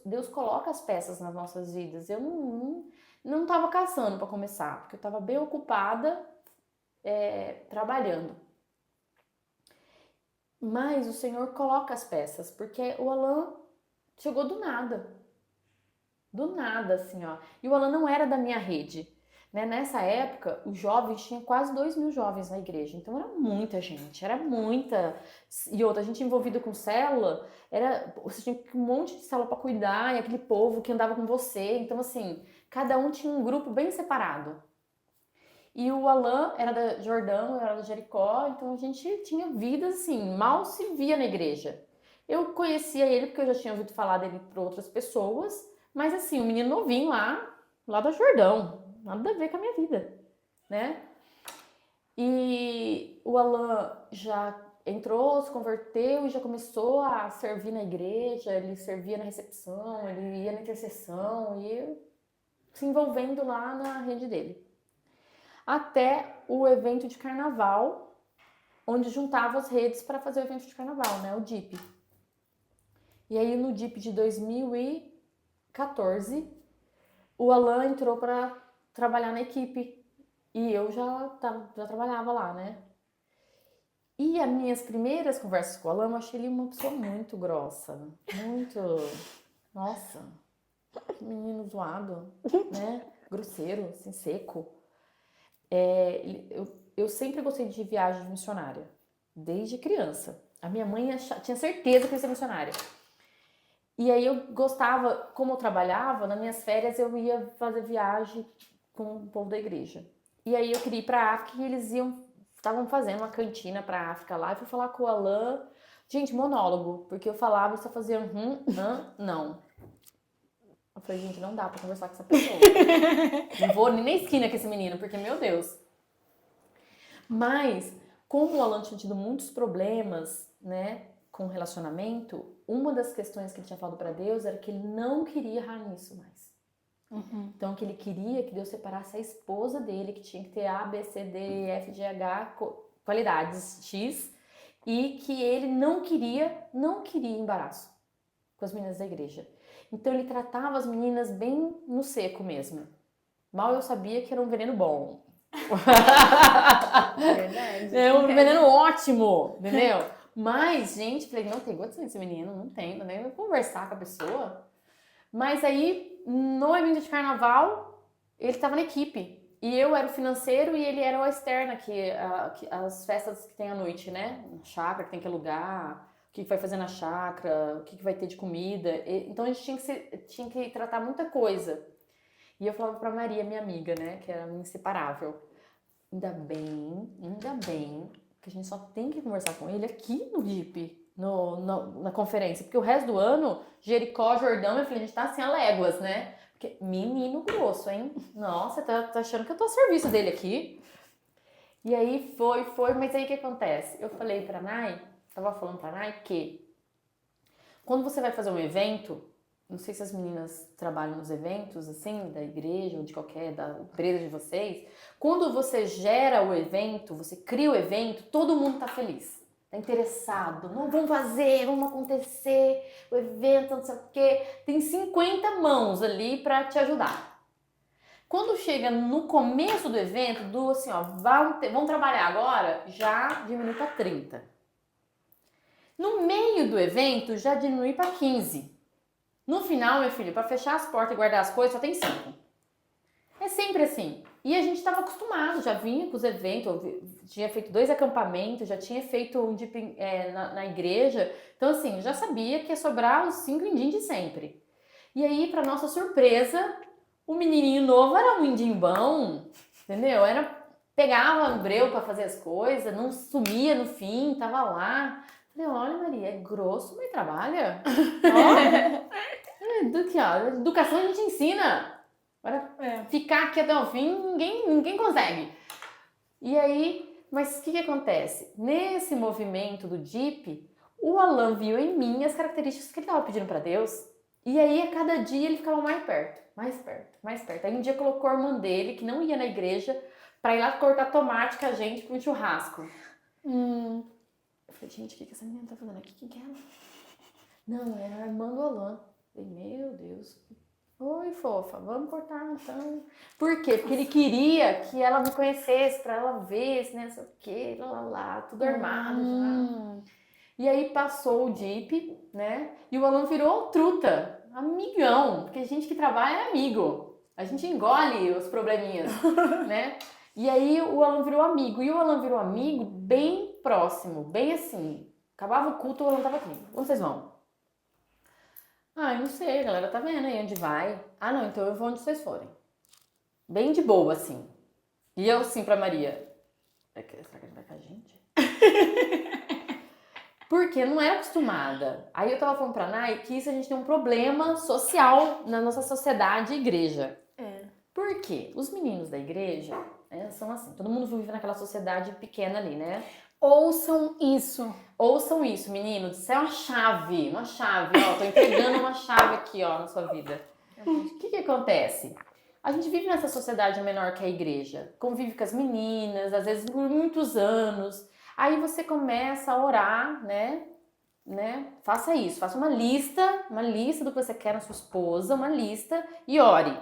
[SPEAKER 3] Deus coloca as peças nas nossas vidas. Eu não tava caçando pra começar, porque eu tava bem ocupada trabalhando. Mas o Senhor coloca as peças, porque o Alan chegou do nada. Do nada, assim, ó. E o Alan não era da minha rede. Né? Nessa época, os jovens, tinha quase 2.000 jovens na igreja, então era muita gente, era muita. E outra, a gente envolvida com célula, você tinha um monte de célula para cuidar, e aquele povo que andava com você, então assim, cada um tinha um grupo bem separado. E o Alan era da Jordão, eu era da Jericó, então a gente tinha vida assim, mal se via na igreja. Eu conhecia ele porque eu já tinha ouvido falar dele por outras pessoas, mas assim, um menino novinho lá da Jordão. Nada a ver com a minha vida, né? E o Alan já entrou, se converteu e já começou a servir na igreja, ele servia na recepção, ele ia na intercessão e se envolvendo lá na rede dele. Até o evento de carnaval, onde juntava as redes para fazer o evento de carnaval, né? O DIP. E aí no DIP de 2014, o Alan entrou para trabalhar na equipe e eu já trabalhava lá, né? E as minhas primeiras conversas com o Alan, eu achei ele uma pessoa muito grossa, nossa, que menino zoado, né? Grosseiro, assim, seco. Eu sempre gostei de viagem missionária, desde criança. A minha mãe tinha certeza que eu ia ser missionária. E aí eu gostava, como eu trabalhava, nas minhas férias eu ia fazer viagem com o povo da igreja. E aí eu queria ir pra África e eles estavam fazendo uma cantina pra África lá. Eu fui falar com o Alan, Gente, monólogo. Porque eu falava e só fazia não. Eu falei, gente, não dá pra conversar com essa pessoa. Não vou nem na esquina com esse menino, porque, meu Deus. Mas, como o Alan tinha tido muitos problemas, né, com o relacionamento, uma das questões que ele tinha falado pra Deus era que ele não queria errar nisso mais. Então, que ele queria que Deus separasse a esposa dele, que tinha que ter A, B, C, D, E, F, G, H, qualidades X, e que ele não queria embaraço com as meninas da igreja. Então, ele tratava as meninas bem no seco mesmo. Mal eu sabia que era um veneno bom.
[SPEAKER 2] Verdade.
[SPEAKER 3] É um veneno ótimo, entendeu? Mas, gente, falei, não tem condição desse menino, não tem, não nem conversar com a pessoa. Mas aí, no evento de carnaval, ele estava na equipe. E eu era o financeiro e ele era o externa, que as festas que tem à noite, né? Na chácara, que tem que alugar, o que vai fazer na chácara, o que vai ter de comida. Então, a gente tinha que tratar muita coisa. E eu falava pra Maria, minha amiga, né? Que era inseparável. Ainda bem que a gente só tem que conversar com ele aqui no VIP, na conferência. Porque o resto do ano, Jericó, Jordão, minha filha, a gente tá assim a léguas, né? Porque, menino grosso, hein? Nossa, tá achando que eu tô a serviço dele aqui. E aí foi, mas aí o que acontece? Eu falei pra Nai, tava falando pra Nai que quando você vai fazer um evento, não sei se as meninas trabalham nos eventos, assim, da igreja ou de qualquer, da empresa de vocês. Quando você gera o evento, você cria o evento, todo mundo tá feliz. Tá interessado. Não, vamos fazer, vamos acontecer, o evento, não sei o quê. Tem 50 mãos ali pra te ajudar. Quando chega no começo do evento, assim, ó, vamos trabalhar agora, já diminui pra 30. No meio do evento, já diminui pra 15. No final, meu filho, pra fechar as portas e guardar as coisas, só tem 5. É sempre assim. E a gente tava acostumado, já vinha com os eventos, eu tinha feito 2 acampamentos, já tinha feito um deep, na igreja. Então, assim, já sabia que ia sobrar os 5 indinhos de sempre. E aí, pra nossa surpresa, o menininho novo era um indinho bom, entendeu? Pegava o breu pra fazer as coisas, não sumia no fim, tava lá. Falei, olha, Maria, é grosso, mas trabalha. Educação a gente ensina. Agora, ficar aqui até o fim, ninguém consegue. E aí, mas o que acontece? Nesse movimento do DIP, o Alan viu em mim as características que ele estava pedindo para Deus. E aí, a cada dia, ele ficava mais perto. Aí um dia colocou a irmã dele, que não ia na igreja, para ir lá cortar tomate com a gente para um churrasco. Eu falei, gente, o que essa menina tá fazendo aqui? Quem que é ela? Não, era a irmã do Alan. Eu falei, meu Deus. Oi, fofa, vamos cortar então. Por quê? Porque ele queria que ela me conhecesse, pra ela ver, né, sei o quê, lá, tudo armado já. E aí passou o DIP, né, e o Alan virou truta, amigão, porque a gente que trabalha é amigo. A gente engole os probleminhas, né? E aí o Alan virou amigo, e o Alan virou amigo bem próximo, bem assim. Acabava o culto, o Alan tava aqui. Onde vocês vão? Ah, eu não sei, a galera tá vendo aí onde vai. Ah, não, então eu vou onde vocês forem. Bem de boa, assim. E eu, assim, pra Maria. Será que ele vai com a gente? Porque eu não era acostumada. Aí eu tava falando pra Nai que isso a gente tem um problema social na nossa sociedade e igreja. Por quê? Os meninos da igreja são assim, todo mundo vive naquela sociedade pequena ali, né?
[SPEAKER 1] Ouçam isso,
[SPEAKER 3] meninos. Isso é uma chave, ó. Tô entregando uma chave aqui, ó, na sua vida. O que acontece? A gente vive nessa sociedade menor que a igreja. Convive com as meninas, às vezes por muitos anos. Aí você começa a orar, né? Faça isso, faça uma lista do que você quer na sua esposa, uma lista e ore.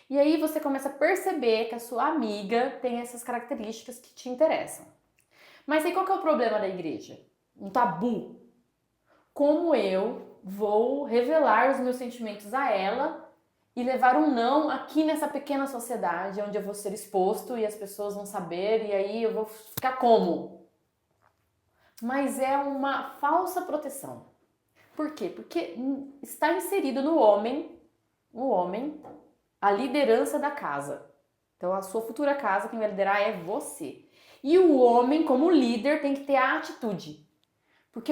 [SPEAKER 3] E aí você começa a perceber que a sua amiga tem essas características que te interessam. Mas aí qual que é o problema da igreja? Um tabu. Como eu vou revelar os meus sentimentos a ela e levar um não aqui nessa pequena sociedade onde eu vou ser exposto e as pessoas vão saber e aí eu vou ficar como? Mas é uma falsa proteção. Por quê? Porque está inserido no homem, a liderança da casa. Então a sua futura casa, quem vai liderar é você. E o homem, como líder, tem que ter a atitude. Porque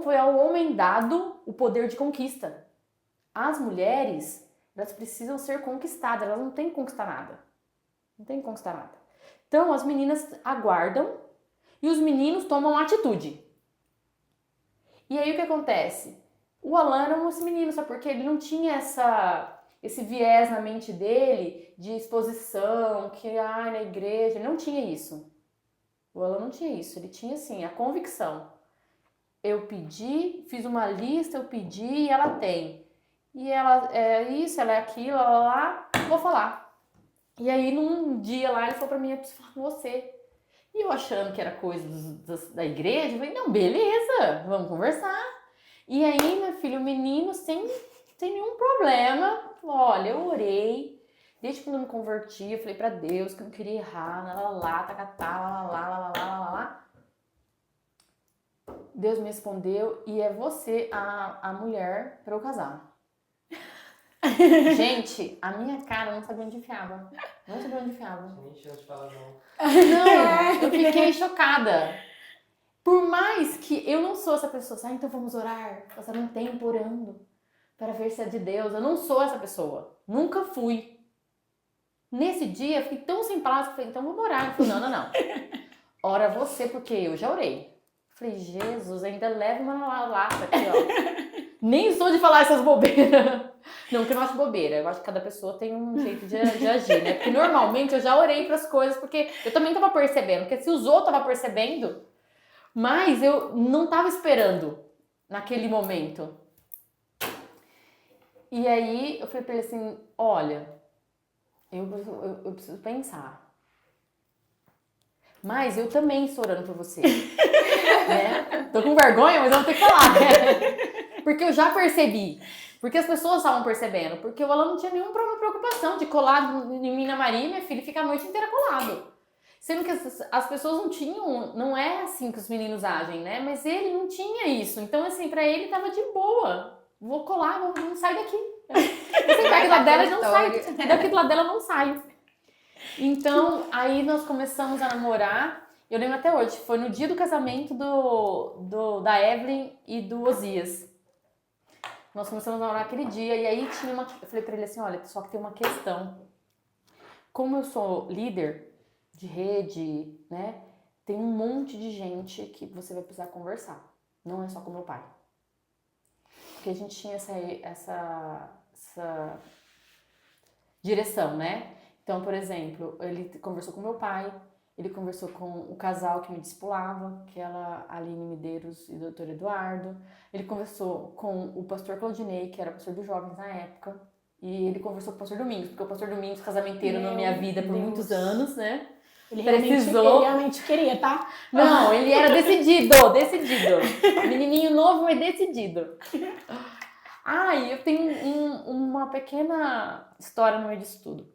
[SPEAKER 3] foi ao homem dado o poder de conquista. As mulheres, elas precisam ser conquistadas, elas não têm que conquistar nada. Não tem que conquistar nada. Então, as meninas aguardam e os meninos tomam atitude. E aí, o que acontece? O Alan era esse menino, sabe? Porque ele não tinha esse viés na mente dele de exposição, que, na igreja, ele não tinha isso. O Alan não tinha isso, ele tinha, assim, a convicção. Eu pedi, fiz uma lista, eu pedi e ela tem. E ela é isso, ela é aquilo, lá, vou falar. E aí, num dia lá, ele falou pra mim, eu preciso falar com você. E eu achando que era coisa da igreja, eu falei, não, beleza, vamos conversar. E aí, minha filha, o menino, sem nenhum problema, falou, olha, eu orei, desde quando eu me converti, eu falei pra Deus que eu não queria errar, lá. Deus me respondeu e é você a mulher pra eu casar. Gente, a minha cara não sabia onde enfiava. Não sabia onde enfiava.
[SPEAKER 5] Nem chance de falar não.
[SPEAKER 3] Não, eu fiquei chocada. Por mais que eu não sou essa pessoa, então vamos orar, passar um tempo orando para ver se é de Deus. Eu não sou essa pessoa. Nunca fui. Nesse dia, eu fiquei tão sem palavras que eu falei, então vamos orar. Ele falou, não. Ora você, porque eu já orei. Eu falei, Jesus, ainda leva uma lata aqui, ó. Nem sou de falar essas bobeiras. Não, porque eu não acho bobeira. Eu acho que cada pessoa tem um jeito de agir, né? Porque normalmente eu já orei pras coisas, porque eu também tava percebendo. Porque se os outros estavam percebendo, mas eu não tava esperando naquele momento. E aí eu falei pra ele assim, olha, eu preciso pensar. Mas eu também estou orando por você. Né? Tô com vergonha, mas eu vou ter que falar. Né? Porque eu já percebi. Porque as pessoas estavam percebendo. Porque o Alan não tinha nenhuma preocupação de colar em mim na Maria e minha filha ficar a noite inteira colado. Sendo que as pessoas não tinham... Não é assim que os meninos agem, né? Mas ele não tinha isso. Então, assim, pra ele tava de boa. Vou colar, não sai daqui. Você daqui do lado dela não sai. Daqui do lado dela não sai. Então, aí nós começamos a namorar. Eu lembro até hoje. Foi no dia do casamento da Evelyn e do Osias. Nós começamos a namorar aquele dia, e aí tinha eu falei pra ele assim, olha, só que tem uma questão. Como eu sou líder de rede, né, tem um monte de gente que você vai precisar conversar. Não é só com meu pai. Porque a gente tinha essa direção, né? Então, por exemplo, ele conversou com meu pai, ele conversou com o casal que me discipulava, que era a Aline Medeiros e o Dr. Eduardo. Ele conversou com o pastor Claudinei, que era pastor dos jovens na época. E ele conversou com o pastor Domingos, porque o pastor Domingos, casamenteiro na minha vida por muitos anos, né?
[SPEAKER 1] Ele
[SPEAKER 3] precisou.
[SPEAKER 1] realmente queria, tá?
[SPEAKER 3] Não, ele era decidido. Menininho novo, mas decidido. E eu tenho uma pequena história no meio disso tudo.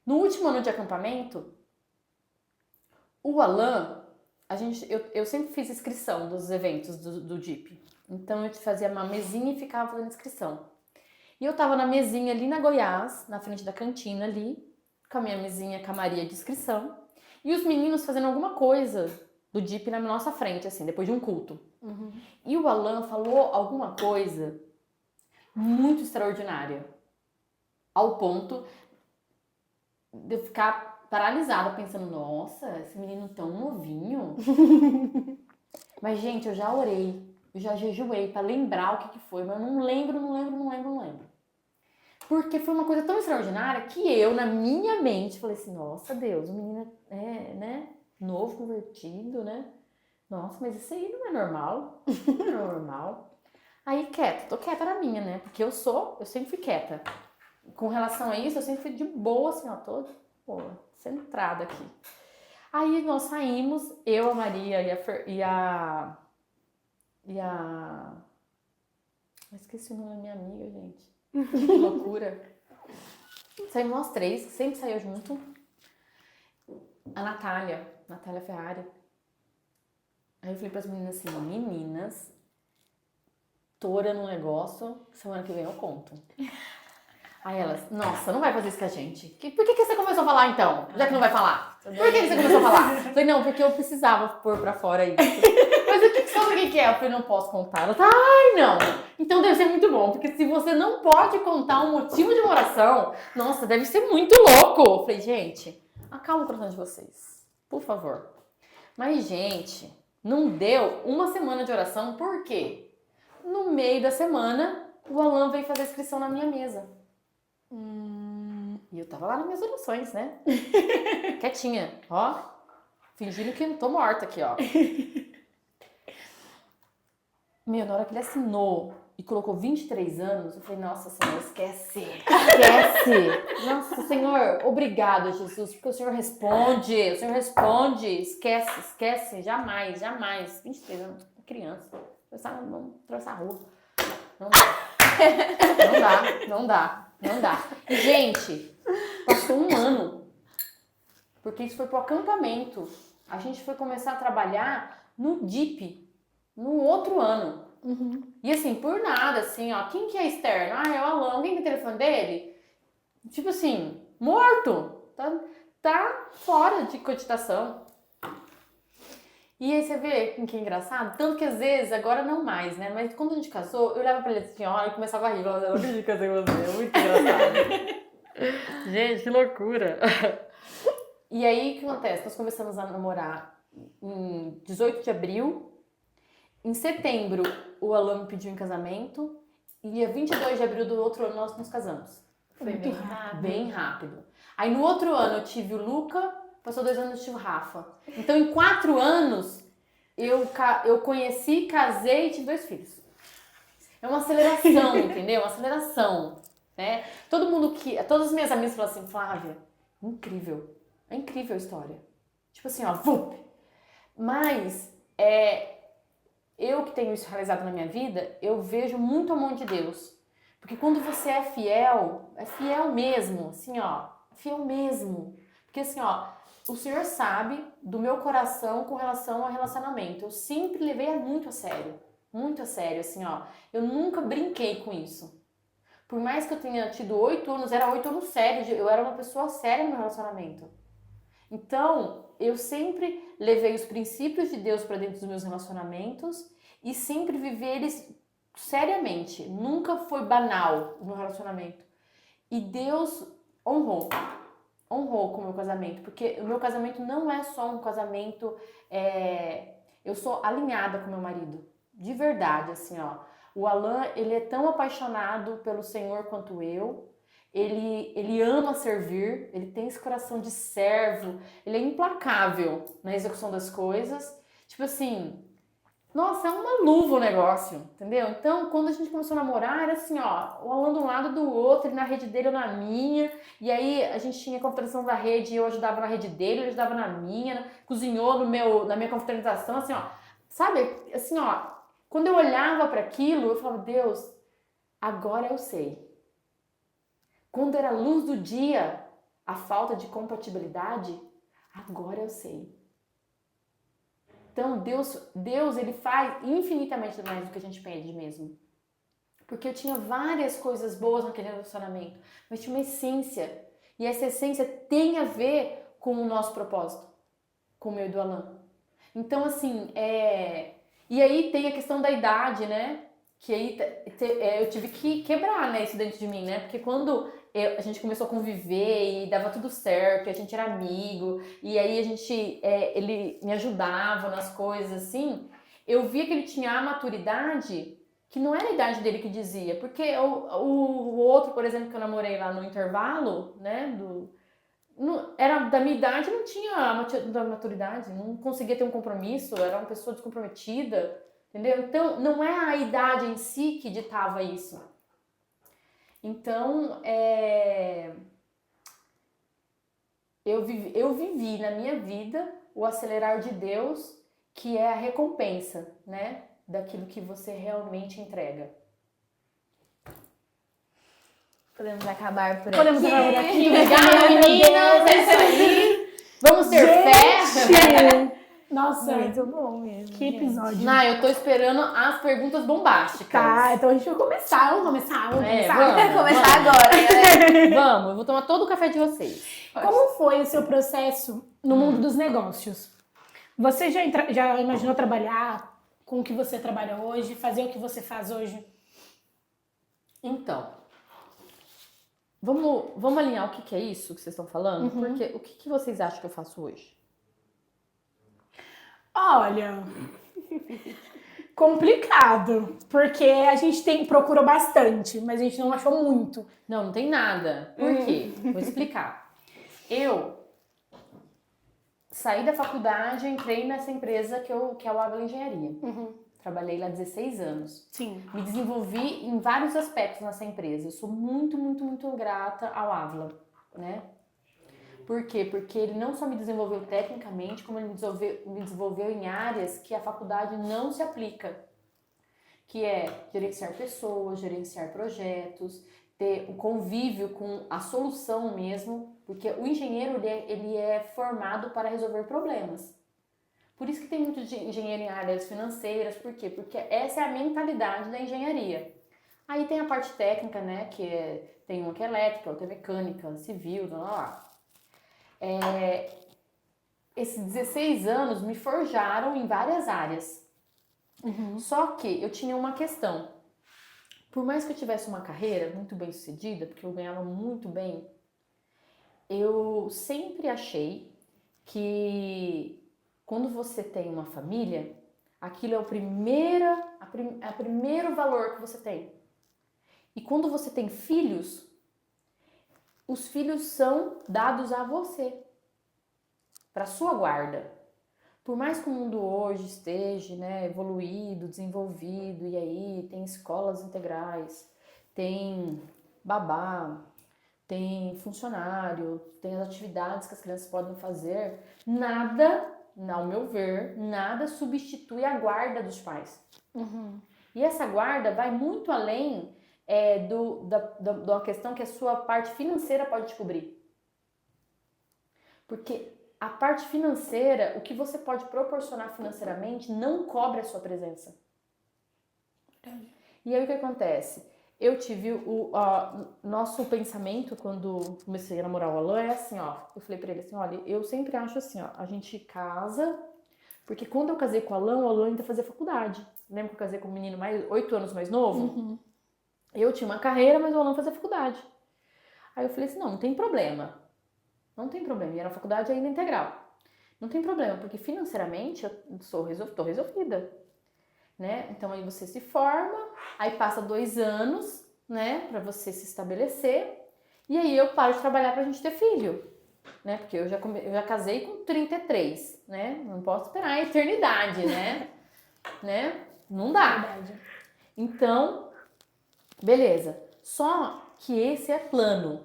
[SPEAKER 3] No último ano de acampamento, o Alan, eu sempre fiz inscrição dos eventos do DIP. Então eu fazia uma mesinha e ficava fazendo inscrição. E eu tava na mesinha ali na Goiás, na frente da cantina ali, com a minha mesinha com a Maria de inscrição. E os meninos fazendo alguma coisa do DIP na nossa frente, assim, depois de um culto. Uhum. E o Alan falou alguma coisa muito extraordinária. Ao ponto de eu ficar paralisada, pensando, nossa, esse menino tão novinho. Mas, gente, eu já orei, eu já jejuei pra lembrar o que foi, mas eu não lembro. Porque foi uma coisa tão extraordinária que eu, na minha mente, falei assim, nossa, Deus, o menino é, né, novo, convertido, né? Nossa, mas isso aí não é normal, não é normal. Aí, tô quieta na minha, né? Porque eu sempre fui quieta. Com relação a isso, eu sempre fui de boa, assim, ó, centrada aqui. Aí nós saímos, eu, a Maria eu esqueci o nome da minha amiga, gente. Que loucura. Saímos nós três, sempre saiu junto. A Natália Ferrari. Aí eu falei pras meninas assim, meninas, tô orando um negócio, semana que vem eu conto. Aí elas, nossa, não vai fazer isso com a gente. Por que você começou a falar então? Já que não vai falar. Por que você começou a falar? Eu falei, não, porque eu precisava pôr pra fora isso. Mas o que sobre o que é? Eu falei, não posso contar. Ela tá, ai, não. Então deve ser muito bom, porque se você não pode contar um motivo de uma oração, nossa, deve ser muito louco. Eu falei, gente, acalma o coração de vocês, por favor. Mas, gente, não deu uma semana de oração, por quê? No meio da semana, o Alan veio fazer a inscrição na minha mesa. E eu tava lá nas minhas orações, né? Quietinha, ó. Fingindo que eu tô morta aqui, ó. Meu, na hora que ele assinou e colocou 23 anos, eu falei, nossa, Senhor, esquece. Esquece. Nossa, Senhor, obrigado, Jesus, porque o Senhor responde. Esquece, esquece. Jamais, jamais. 23 anos, criança. Vamos atravessar a rua. Não dá. Não dá. E, gente, passou um ano. Porque isso foi pro acampamento. A gente foi começar a trabalhar no DIP, no outro ano. E assim, por nada, assim, ó, quem que é externo? Ah, é o Alan, alguém tem o telefone dele? Tipo assim, morto. Tá fora de cogitação. E aí você vê que é engraçado? Tanto que às vezes, agora não mais, né? Mas quando a gente casou, eu olhava pra ele assim, ó, e começava a rir. Eu não acredito que eu casei com você, é muito engraçado. Gente, que loucura. E aí, o que acontece? Nós começamos a namorar em 18 de abril. Em setembro, o Alan me pediu em casamento. E dia 22 de abril do outro ano, nós nos casamos. Foi bem rápido. Aí, no outro ano, eu tive o Luca. Passou 2 anos, eu tive o Rafa. Então, em 4 anos, eu conheci, casei e tive 2 filhos. É uma aceleração, entendeu? Uma aceleração. Né? Todas as minhas amigas falam assim, Flávia, incrível. É incrível a história. Tipo assim, ó, vup. Mas, eu que tenho isso realizado na minha vida, eu vejo muito a mão de Deus. Porque quando você é fiel mesmo, assim, ó, fiel mesmo. Porque assim, ó, o Senhor sabe do meu coração com relação ao relacionamento. Eu sempre levei muito a sério, assim, ó. Eu nunca brinquei com isso. Por mais que eu tenha tido 8 anos, era 8 anos sérios, eu era uma pessoa séria no meu relacionamento. Então, eu sempre levei os princípios de Deus para dentro dos meus relacionamentos e sempre vivi eles seriamente. Nunca foi banal o meu relacionamento. E Deus honrou com o meu casamento, porque o meu casamento não é só um casamento, eu sou alinhada com meu marido, de verdade, assim, ó. O Alan, ele é tão apaixonado pelo Senhor quanto eu, ele ama servir, ele tem esse coração de servo, ele é implacável na execução das coisas, tipo assim, nossa, é uma luva o negócio, entendeu? Então, quando a gente começou a namorar, era assim, ó, o Alan de um lado do outro, ele na rede dele, eu na minha, e aí a gente tinha confraternização da rede, eu ajudava na rede dele, ele ajudava na minha, cozinhou na minha confraternização, assim, ó, sabe, assim, ó, quando eu olhava para aquilo, eu falava, Deus, agora eu sei. Quando era a luz do dia, a falta de compatibilidade, agora eu sei. Então, Deus, ele faz infinitamente mais do que a gente pede mesmo. Porque eu tinha várias coisas boas naquele relacionamento, mas tinha uma essência. E essa essência tem a ver com o nosso propósito, com o meu e do Alan. Então, assim, E aí tem a questão da idade, né? Que aí eu tive que quebrar, né, isso dentro de mim, né? Porque quando a gente começou a conviver e dava tudo certo, e a gente era amigo, e aí ele me ajudava nas coisas, assim, eu via que ele tinha a maturidade que não era a idade dele que dizia. Porque o outro, por exemplo, que eu namorei lá no intervalo, né, era da minha idade, não tinha a maturidade, não conseguia ter um compromisso, era uma pessoa descomprometida, entendeu? Então, não é a idade em si que ditava isso. Então, eu vivi na minha vida o acelerar de Deus, que é a recompensa, né, daquilo que você realmente entrega.
[SPEAKER 2] Podemos acabar por aqui.
[SPEAKER 1] Podemos acabar por aqui.
[SPEAKER 3] Obrigada, meninas. É isso aí. Vamos ter fé.
[SPEAKER 1] Nossa,
[SPEAKER 2] Muito bom mesmo.
[SPEAKER 1] que episódio.
[SPEAKER 3] Não, eu tô esperando as perguntas bombásticas.
[SPEAKER 1] Tá, então a gente vai começar. Vamos começar.
[SPEAKER 3] Vamos
[SPEAKER 2] Começar agora, galera.
[SPEAKER 3] Vamos, eu vou tomar todo o café de vocês.
[SPEAKER 1] Como foi o seu processo no mundo dos negócios? Você já imaginou trabalhar com o que você trabalha hoje, fazer o que você faz hoje?
[SPEAKER 3] Então, vamos alinhar o que é isso que vocês estão falando? Porque o que vocês acham que eu faço hoje?
[SPEAKER 1] Olha, complicado, porque a gente procurou bastante, mas a gente não achou muito.
[SPEAKER 3] Não tem nada. Por quê? Vou explicar. Eu saí da faculdade e entrei nessa empresa que é o Ávila Engenharia. Trabalhei lá 16 anos.
[SPEAKER 1] Sim.
[SPEAKER 3] Me desenvolvi em vários aspectos nessa empresa. Eu sou muito, muito, muito grata ao Ávila, né? Por quê? Porque ele não só me desenvolveu tecnicamente, como ele me desenvolveu em áreas que a faculdade não se aplica. Que é gerenciar pessoas, gerenciar projetos, ter o convívio com a solução mesmo, porque o engenheiro ele é formado para resolver problemas. Por isso que tem muito engenheiro em áreas financeiras, por quê? Porque essa é a mentalidade da engenharia. Aí tem a parte técnica, né, tem uma que é elétrica, outra é mecânica, civil, lá. Esses 16 anos me forjaram em várias áreas. Só que eu tinha uma questão. Por mais que eu tivesse uma carreira muito bem sucedida, porque eu ganhava muito bem, eu sempre achei que quando você tem uma família, aquilo é o primeiro valor que você tem. E quando você tem filhos, os filhos são dados a você, para sua guarda. Por mais que o mundo hoje esteja, né, evoluído, desenvolvido, e aí tem escolas integrais, tem babá, tem funcionário, tem as atividades que as crianças podem fazer, nada, ao meu ver, nada substitui a guarda dos pais. E essa guarda vai muito além da questão que a sua parte financeira pode descobrir. Porque a parte financeira, o que você pode proporcionar financeiramente, não cobre a sua presença. E aí o que acontece? Eu tive nosso pensamento quando comecei a namorar o Alan é assim, ó. Eu falei pra ele assim, olha, eu sempre acho assim, ó, a gente casa, porque quando eu casei com o Alan ainda fazia faculdade. Lembra que eu casei com um menino 8 anos mais novo? Eu tinha uma carreira, mas o Alan fazia faculdade. Aí eu falei assim, não tem problema. Não tem problema, e era uma faculdade ainda integral. Não tem problema, porque financeiramente eu tô resolvida, né? Então aí você se forma, aí passa 2 anos, né, pra você se estabelecer, e aí eu paro de trabalhar pra gente ter filho, né? Porque eu já casei com 33, né? Não posso esperar a eternidade, né? Não dá.
[SPEAKER 1] Verdade.
[SPEAKER 3] Então, beleza. Só que esse é plano,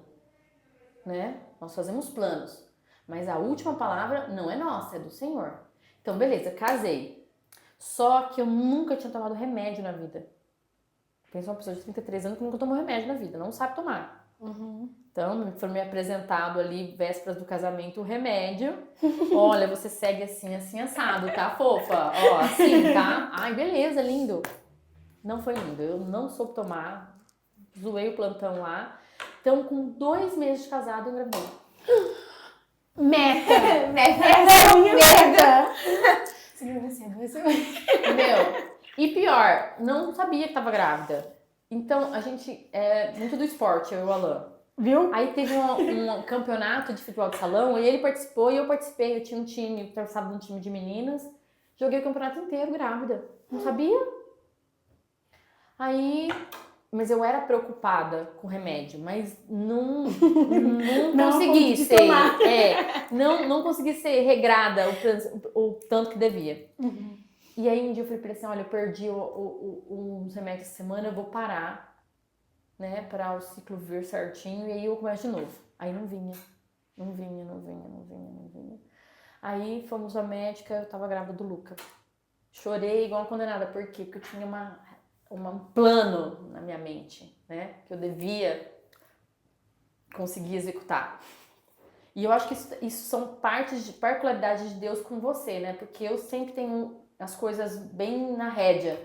[SPEAKER 3] né? Nós fazemos planos, mas a última palavra não é nossa, é do Senhor. Então, beleza, casei. Só que eu nunca tinha tomado remédio na vida. Pensa uma pessoa de 33 anos que nunca tomou remédio na vida, não sabe tomar. Então, foi me apresentado ali, vésperas do casamento, o remédio. Olha, você segue assim, assim, assado, tá, fofa? Ó, assim, tá? Ai, beleza, lindo. Não foi lindo, eu não soube tomar, zoei o plantão lá. Então, com 2 meses de casado, eu engravidei.
[SPEAKER 1] Meta!
[SPEAKER 4] Essa é a minha meta.
[SPEAKER 3] Meu, e pior, não sabia que tava grávida. Então, a gente é muito do esporte, eu e o Alan.
[SPEAKER 1] Viu?
[SPEAKER 3] Aí teve um campeonato de futebol de salão, e ele participou e eu participei. Eu tinha um time, eu participava de um time de meninas. Joguei o campeonato inteiro grávida. Não sabia? Aí... Mas eu era preocupada com remédio, mas não consegui ser, não consegui ser regrada o tanto que devia. E aí um dia eu falei pra ele assim, olha, eu perdi uns remédios essa semana, eu vou parar, né, para o ciclo vir certinho, e aí eu começo de novo. Aí não vinha. Aí fomos à médica, eu tava grávida do Luca. Chorei igual uma condenada, por quê? Porque eu tinha um plano na minha mente, né? Que eu devia conseguir executar. E eu acho que isso são particularidades de Deus com você, né? Porque eu sempre tenho as coisas bem na rédea.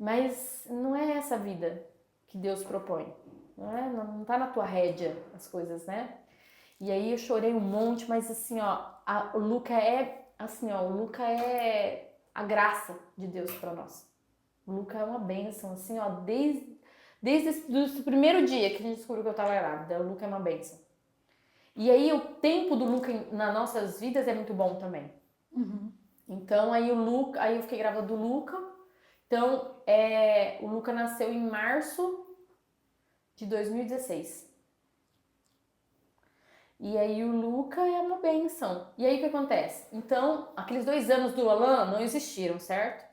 [SPEAKER 3] Mas não é essa vida que Deus propõe. Não tá na tua rédea as coisas, né? E aí eu chorei um monte, mas assim, ó, o Luca é a graça de Deus para nós. O Luca é uma bênção, assim, ó, desde o primeiro dia que a gente descobriu que eu estava grávida, o Luca é uma bênção. E aí o tempo do Luca nas nossas vidas é muito bom também. Então aí eu fiquei grávida do Luca. Então o Luca nasceu em março de 2016. E aí o Luca é uma bênção. E aí o que acontece? Então, aqueles 2 anos do Alan não existiram, certo?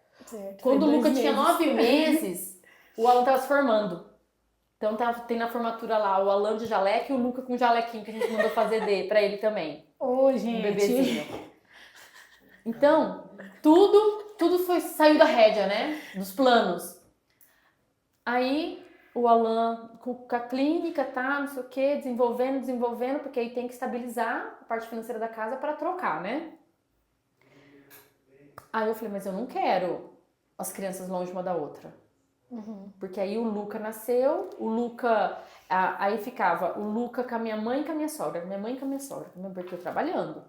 [SPEAKER 3] Quando o Luca tinha 9 meses, o Alan tava se formando. Então tem na formatura lá o Alan de jaleco e o Luca com jalequinho que a gente mandou fazer pra ele também.
[SPEAKER 1] Gente.
[SPEAKER 3] Um bebezinho. Então, tudo saiu da rédea, né? Dos planos. Aí o Alan com a clínica, tá, não sei o que, desenvolvendo, porque aí tem que estabilizar a parte financeira da casa para trocar, né? Aí eu falei, mas eu não quero as crianças longe uma da outra. Porque aí o Luca nasceu, aí ficava o Luca com a minha mãe e com a minha sogra, porque eu trabalhando.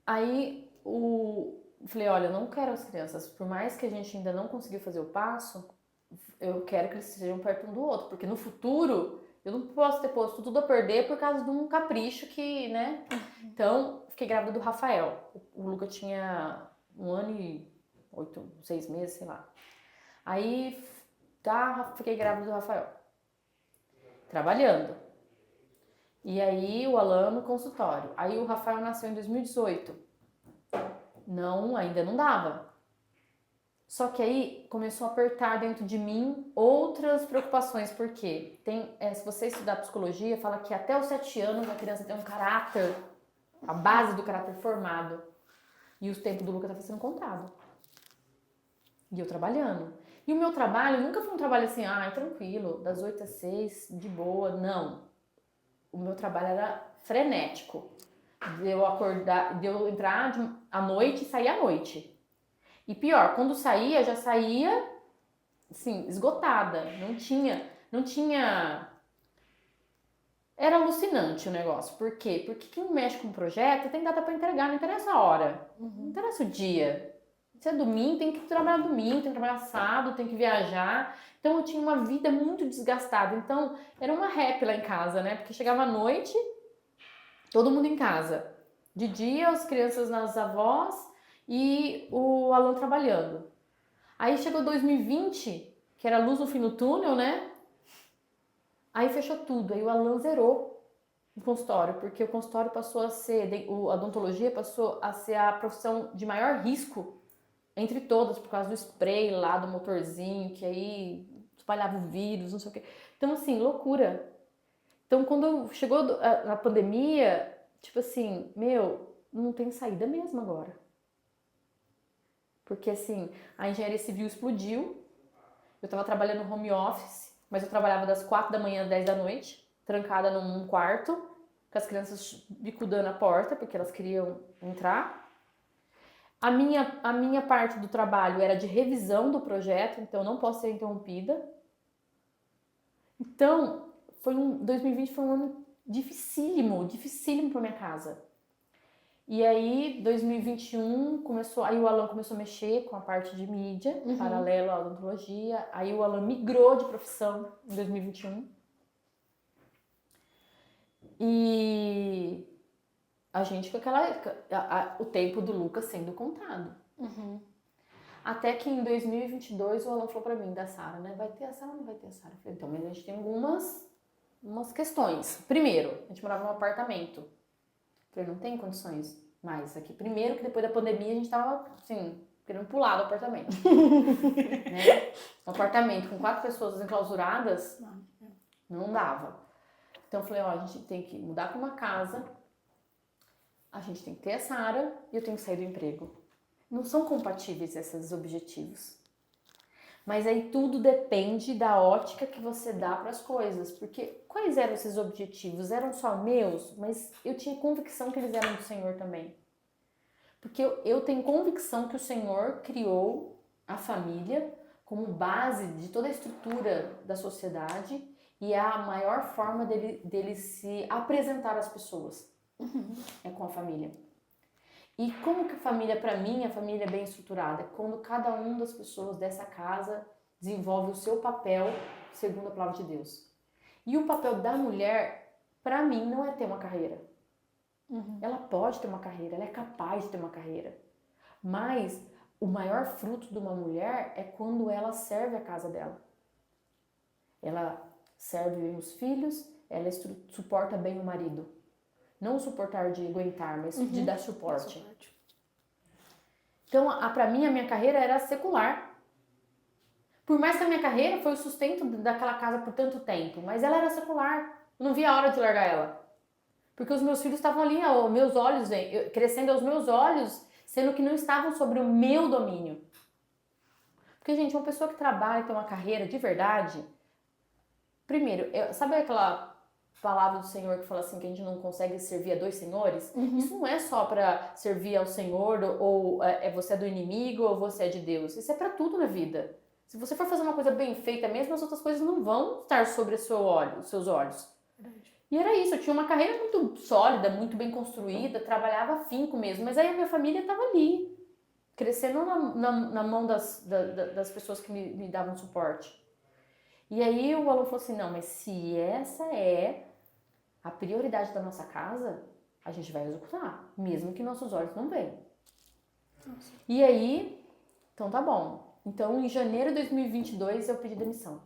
[SPEAKER 3] Aí falei, olha, eu não quero as crianças, por mais que a gente ainda não conseguiu fazer o passo, eu quero que eles estejam perto um do outro, porque no futuro eu não posso ter posto tudo a perder por causa de um capricho que, né? Então, fiquei grávida do Rafael. O Luca tinha 1 ano e 6 meses, sei lá. Aí, fiquei grávida do Rafael. Trabalhando. E aí, o Alan no consultório. Aí, o Rafael nasceu em 2018. Ainda não dava. Só que aí começou a apertar dentro de mim outras preocupações, porque se você estudar psicologia, fala que até os 7 anos a criança tem um caráter, a base do caráter formado. E o tempo do Lucas estava sendo contado. E eu trabalhando. E o meu trabalho nunca foi um trabalho assim, tranquilo, das 8 às 6, de boa. Não. O meu trabalho era frenético. De eu acordar, de eu entrar à noite e sair à noite. E pior, quando saía, já saía, assim, esgotada. Não tinha... Era alucinante o negócio. Por quê? Porque quem mexe com o projeto tem data para entregar, não interessa a hora. Não interessa o dia. Se é domingo, tem que trabalhar domingo, tem que trabalhar sábado, tem que viajar. Então eu tinha uma vida muito desgastada. Então era uma rap lá em casa, né? Porque chegava à noite, todo mundo em casa. De dia, as crianças nas avós e o Alan trabalhando. Aí chegou 2020, que era luz no fim do túnel, né? Aí fechou tudo. Aí o Alan zerou o consultório, porque o consultório passou a ser, a odontologia passou a ser a profissão de maior risco entre todas, por causa do spray lá, do motorzinho, que aí espalhava o vírus, não sei o quê. Então, assim, loucura. Então, quando chegou a pandemia, tipo assim, não tem saída mesmo agora. Porque, assim, a engenharia civil explodiu, eu tava trabalhando no home office, mas eu trabalhava das 4 da manhã às 10 da noite, trancada num quarto, com as crianças bicudando a porta, porque elas queriam entrar. A minha parte do trabalho era de revisão do projeto, então não posso ser interrompida. Então, 2020 foi um ano dificílimo para minha casa. E aí, 2021, aí o Alan começou a mexer com a parte de mídia, paralelo à odontologia. Aí o Alan migrou de profissão em 2021. E a gente com o tempo do Lucas sendo contado. Até que em 2022 o Alan falou pra mim, da Sara, né? Vai ter a Sara ou não vai ter a Sara? Eu falei, então, mas a gente tem umas questões. Primeiro, a gente morava num apartamento. Eu falei, não tem condições mais aqui. Primeiro que depois da pandemia a gente tava, assim, querendo pular do apartamento. Né? Um apartamento com 4 pessoas enclausuradas, não dava. Então eu falei, a gente tem que mudar pra uma casa, a gente tem que ter a Sara e eu tenho que sair do emprego. Não são compatíveis esses objetivos. Mas aí tudo depende da ótica que você dá para as coisas. Porque quais eram esses objetivos? Eram só meus, mas eu tinha convicção que eles eram do Senhor também. Porque eu tenho convicção que o Senhor criou a família como base de toda a estrutura da sociedade e é a maior forma dele se apresentar às pessoas. É com a família. E como que a família, para mim, a família é bem estruturada? É quando cada uma das pessoas dessa casa desenvolve o seu papel segundo a palavra de Deus. E o papel da mulher, para mim, não é ter uma carreira. Ela pode ter uma carreira, ela é capaz de ter uma carreira. Mas o maior fruto de uma mulher é quando ela serve a casa dela. Ela serve bem os filhos, ela suporta bem o marido. Não suportar de aguentar, mas de dar suporte. Então, para mim, a minha carreira era secular. Por mais que a minha carreira foi o sustento daquela casa por tanto tempo, mas ela era secular. Eu não via a hora de largar ela. Porque os meus filhos estavam ali, aos meus olhos, crescendo aos meus olhos, sendo que não estavam sobre o meu domínio. Porque, gente, uma pessoa que trabalha e tem uma carreira de verdade, primeiro, sabe aquela palavra do Senhor que fala assim, que a gente não consegue servir a 2 senhores? Isso não é só para servir ao Senhor, ou você é do inimigo, ou você é de Deus. Isso é para tudo na vida. Se você for fazer uma coisa bem feita mesmo, as outras coisas não vão estar sobre os seus olhos. Verdade. E era isso, eu tinha uma carreira muito sólida, muito bem construída, trabalhava afinco mesmo, mas aí a minha família estava ali, crescendo na mão das pessoas que me davam suporte. E aí o aluno falou assim, não, mas se essa é a prioridade da nossa casa, a gente vai executar, mesmo que nossos olhos não vejam. E aí, então tá bom. Então, em janeiro de 2022, eu pedi demissão.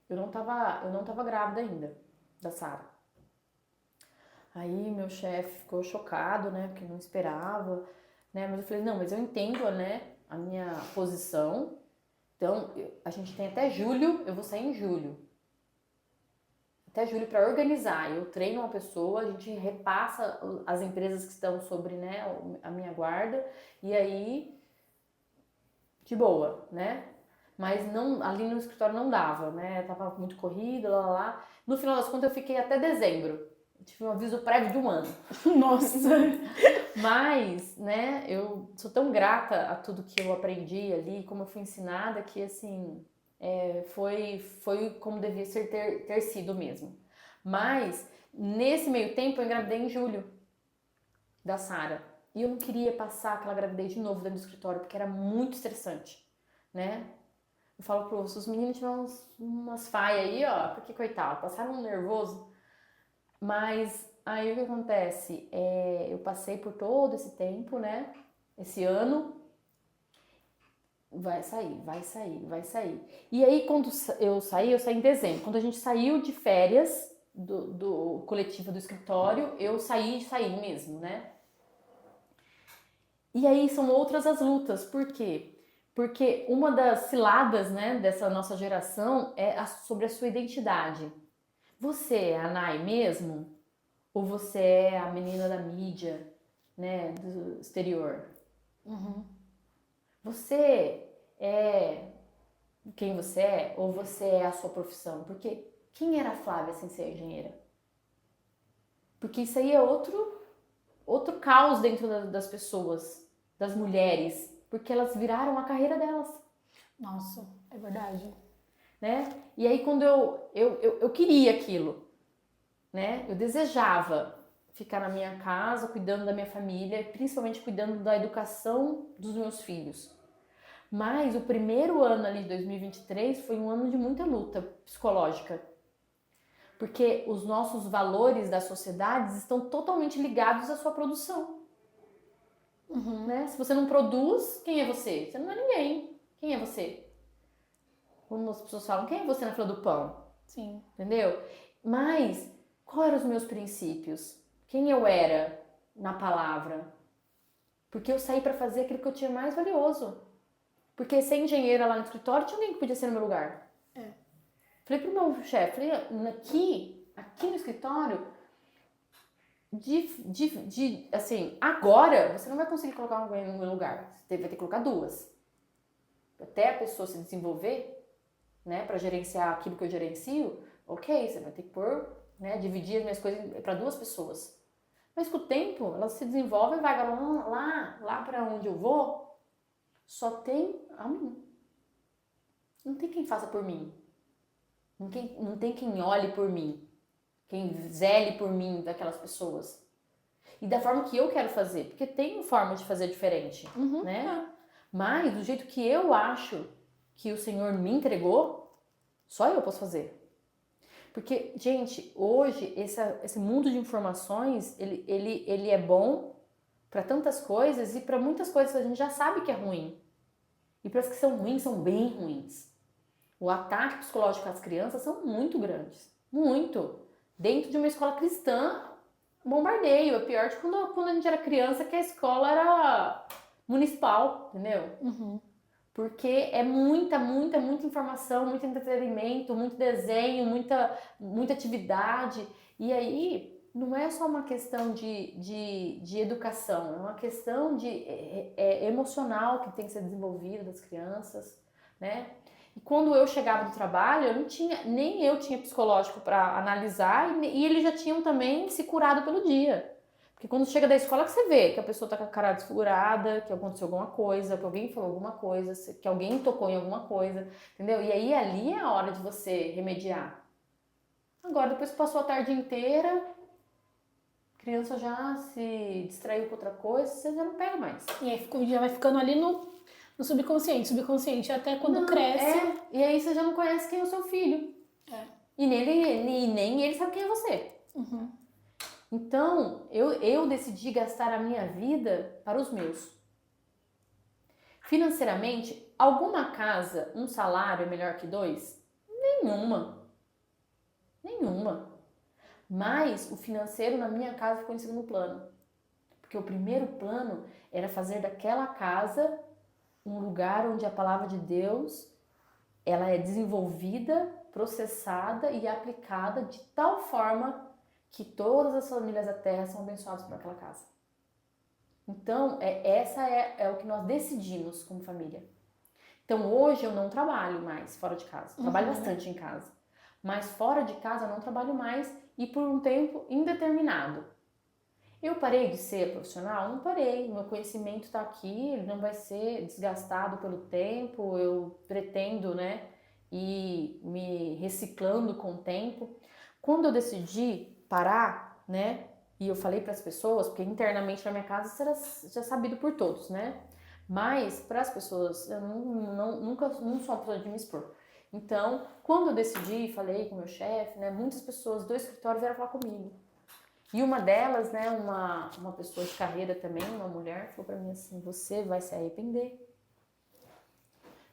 [SPEAKER 3] Eu não tava grávida ainda, da Sara. Aí, meu chefe ficou chocado, né, porque não esperava, né, mas eu falei, não, mas eu entendo, né, a minha posição. Então, a gente tem até julho, eu vou sair em julho. Até julho para organizar. Eu treino uma pessoa, a gente repassa as empresas que estão sobre, né, a minha guarda, e aí, de boa, né? Mas não, ali no escritório não dava, né? Tava muito corrido, lá. No final das contas, eu fiquei até dezembro. Eu tive um aviso prévio de 1 ano.
[SPEAKER 1] Nossa!
[SPEAKER 3] Mas, né, eu sou tão grata a tudo que eu aprendi ali, como eu fui ensinada, que, assim, foi como devia ter sido mesmo. Mas, nesse meio tempo, eu engravidei em julho da Sara. E eu não queria passar aquela gravidez de novo dentro do escritório, porque era muito estressante, né? Eu falo para os meninos tiveram umas faias aí, ó, porque, coitado, passaram um nervoso. Mas aí o que acontece? Eu passei por todo esse tempo, né? Esse ano. Vai sair. E aí, quando eu saí em dezembro. Quando a gente saiu de férias do coletivo do escritório, eu saí mesmo, né? E aí são outras as lutas. Por quê? Porque uma das ciladas, né, dessa nossa geração é sobre a sua identidade. Você é a Nai mesmo? Ou você é a menina da mídia, né, do exterior? Você é quem você é? Ou você é a sua profissão? Porque quem era a Flávia sem ser engenheira? Porque isso aí é outro caos dentro das pessoas, das mulheres, porque elas viraram a carreira delas.
[SPEAKER 1] Nossa, é verdade.
[SPEAKER 3] Né? E aí quando eu queria aquilo, né? Eu desejava ficar na minha casa, cuidando da minha família, principalmente cuidando da educação dos meus filhos. Mas o primeiro ano ali de 2023 foi um ano de muita luta psicológica. Porque os nossos valores das sociedades estão totalmente ligados à sua produção. Né? Se você não produz, quem é você? Você não é ninguém. Quem é você? Como as pessoas falam, quem é você na fila do pão?
[SPEAKER 1] Sim.
[SPEAKER 3] Entendeu? Mas, quais eram os meus princípios? Quem eu era na palavra? Porque eu saí para fazer aquilo que eu tinha mais valioso. Porque ser engenheira lá no escritório, tinha alguém que podia ser no meu lugar. Falei pro meu chefe, falei, aqui no escritório, assim, agora você não vai conseguir colocar alguém no meu lugar. Você vai ter que colocar 2. Até a pessoa se desenvolver, né, para gerenciar aquilo que eu gerencio, ok, você vai ter que pôr, né, dividir as minhas coisas para 2 pessoas. Mas com o tempo, elas se desenvolvem e vai lá para onde eu vou, só tem a mim. Não tem quem faça por mim. Não tem quem olhe por mim, quem zele por mim daquelas pessoas. e da forma que eu quero fazer, porque tem forma de fazer diferente, né? Mas do jeito que eu acho que o Senhor me entregou, só eu posso fazer. Porque, gente, hoje esse mundo de informações, ele é bom para tantas coisas e para muitas coisas que a gente já sabe que é ruim. E para as que são ruins, são bem ruins. O ataque psicológico às crianças são muito grandes. Muito. Dentro de uma escola cristã, bombardeio. É pior de quando a gente era criança, que a escola era municipal, entendeu? Porque é muita informação, muito entretenimento, muito desenho, muita atividade. E aí, não é só uma questão de educação, é uma questão emocional que tem que ser desenvolvida das crianças, né? E quando eu chegava do trabalho, nem eu tinha psicológico para analisar e eles já tinham também se curado pelo dia. Porque quando chega da escola que você vê que a pessoa tá com a cara desfigurada, que aconteceu alguma coisa, que alguém falou alguma coisa, que alguém tocou em alguma coisa, entendeu? E aí ali é a hora de você remediar. Agora, depois que passou a tarde inteira, a criança já se distraiu com outra coisa, você já não pega mais.
[SPEAKER 1] E aí já vai ficando ali no subconsciente, até quando cresce.
[SPEAKER 3] E aí você já não conhece quem é o seu filho. E nem ele sabe quem é você. Então, eu decidi gastar a minha vida para os meus. Financeiramente, alguma casa, um salário é melhor que 2? Nenhuma. Mas o financeiro na minha casa ficou em segundo plano. Porque o primeiro plano era fazer daquela casa um lugar onde a palavra de Deus ela é desenvolvida, processada e aplicada de tal forma que todas as famílias da terra são abençoadas por aquela casa. Então, essa é o que nós decidimos como família. Então, hoje eu não trabalho mais fora de casa. Trabalho bastante em casa. Mas fora de casa eu não trabalho mais e por um tempo indeterminado. Eu parei de ser profissional? Não parei. Meu conhecimento está aqui, ele não vai ser desgastado pelo tempo. Eu pretendo, ir me reciclando com o tempo. Quando eu decidi parar, e eu falei para as pessoas, porque internamente na minha casa isso era já sabido por todos, mas para as pessoas, eu nunca sou uma pessoa de me expor. Então, quando eu decidi, falei com o meu chefe, muitas pessoas do escritório vieram falar comigo. E uma delas, uma pessoa de carreira também, uma mulher, falou para mim assim: você vai se arrepender,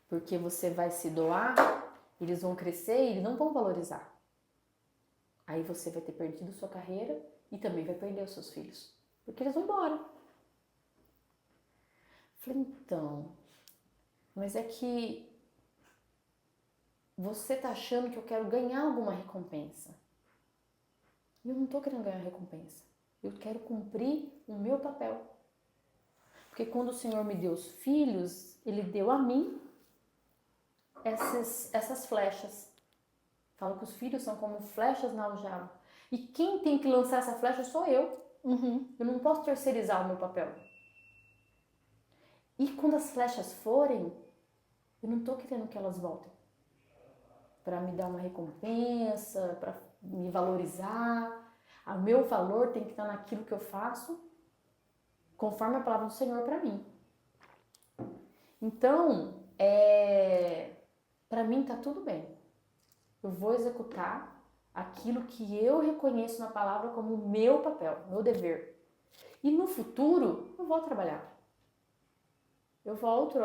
[SPEAKER 3] porque você vai se doar, eles vão crescer e eles não vão valorizar. Aí você vai ter perdido sua carreira e também vai perder os seus filhos, porque eles vão embora. Falei, então, mas é que você tá achando que eu quero ganhar alguma recompensa. E eu não tô querendo ganhar recompensa. Eu quero cumprir o meu papel. Porque quando o Senhor me deu os filhos, Ele deu a mim essas flechas. Fala que os filhos são como flechas na aljava. E quem tem que lançar essa flecha sou eu. Eu não posso terceirizar o meu papel. E quando as flechas forem, eu não tô querendo que elas voltem para me dar uma recompensa, para me valorizar. O meu valor tem que estar naquilo que eu faço, conforme a palavra do Senhor para mim. Então, para mim tá tudo bem. Eu vou executar aquilo que eu reconheço na palavra como o meu papel, meu dever. E no futuro, eu vou trabalhar. Eu volto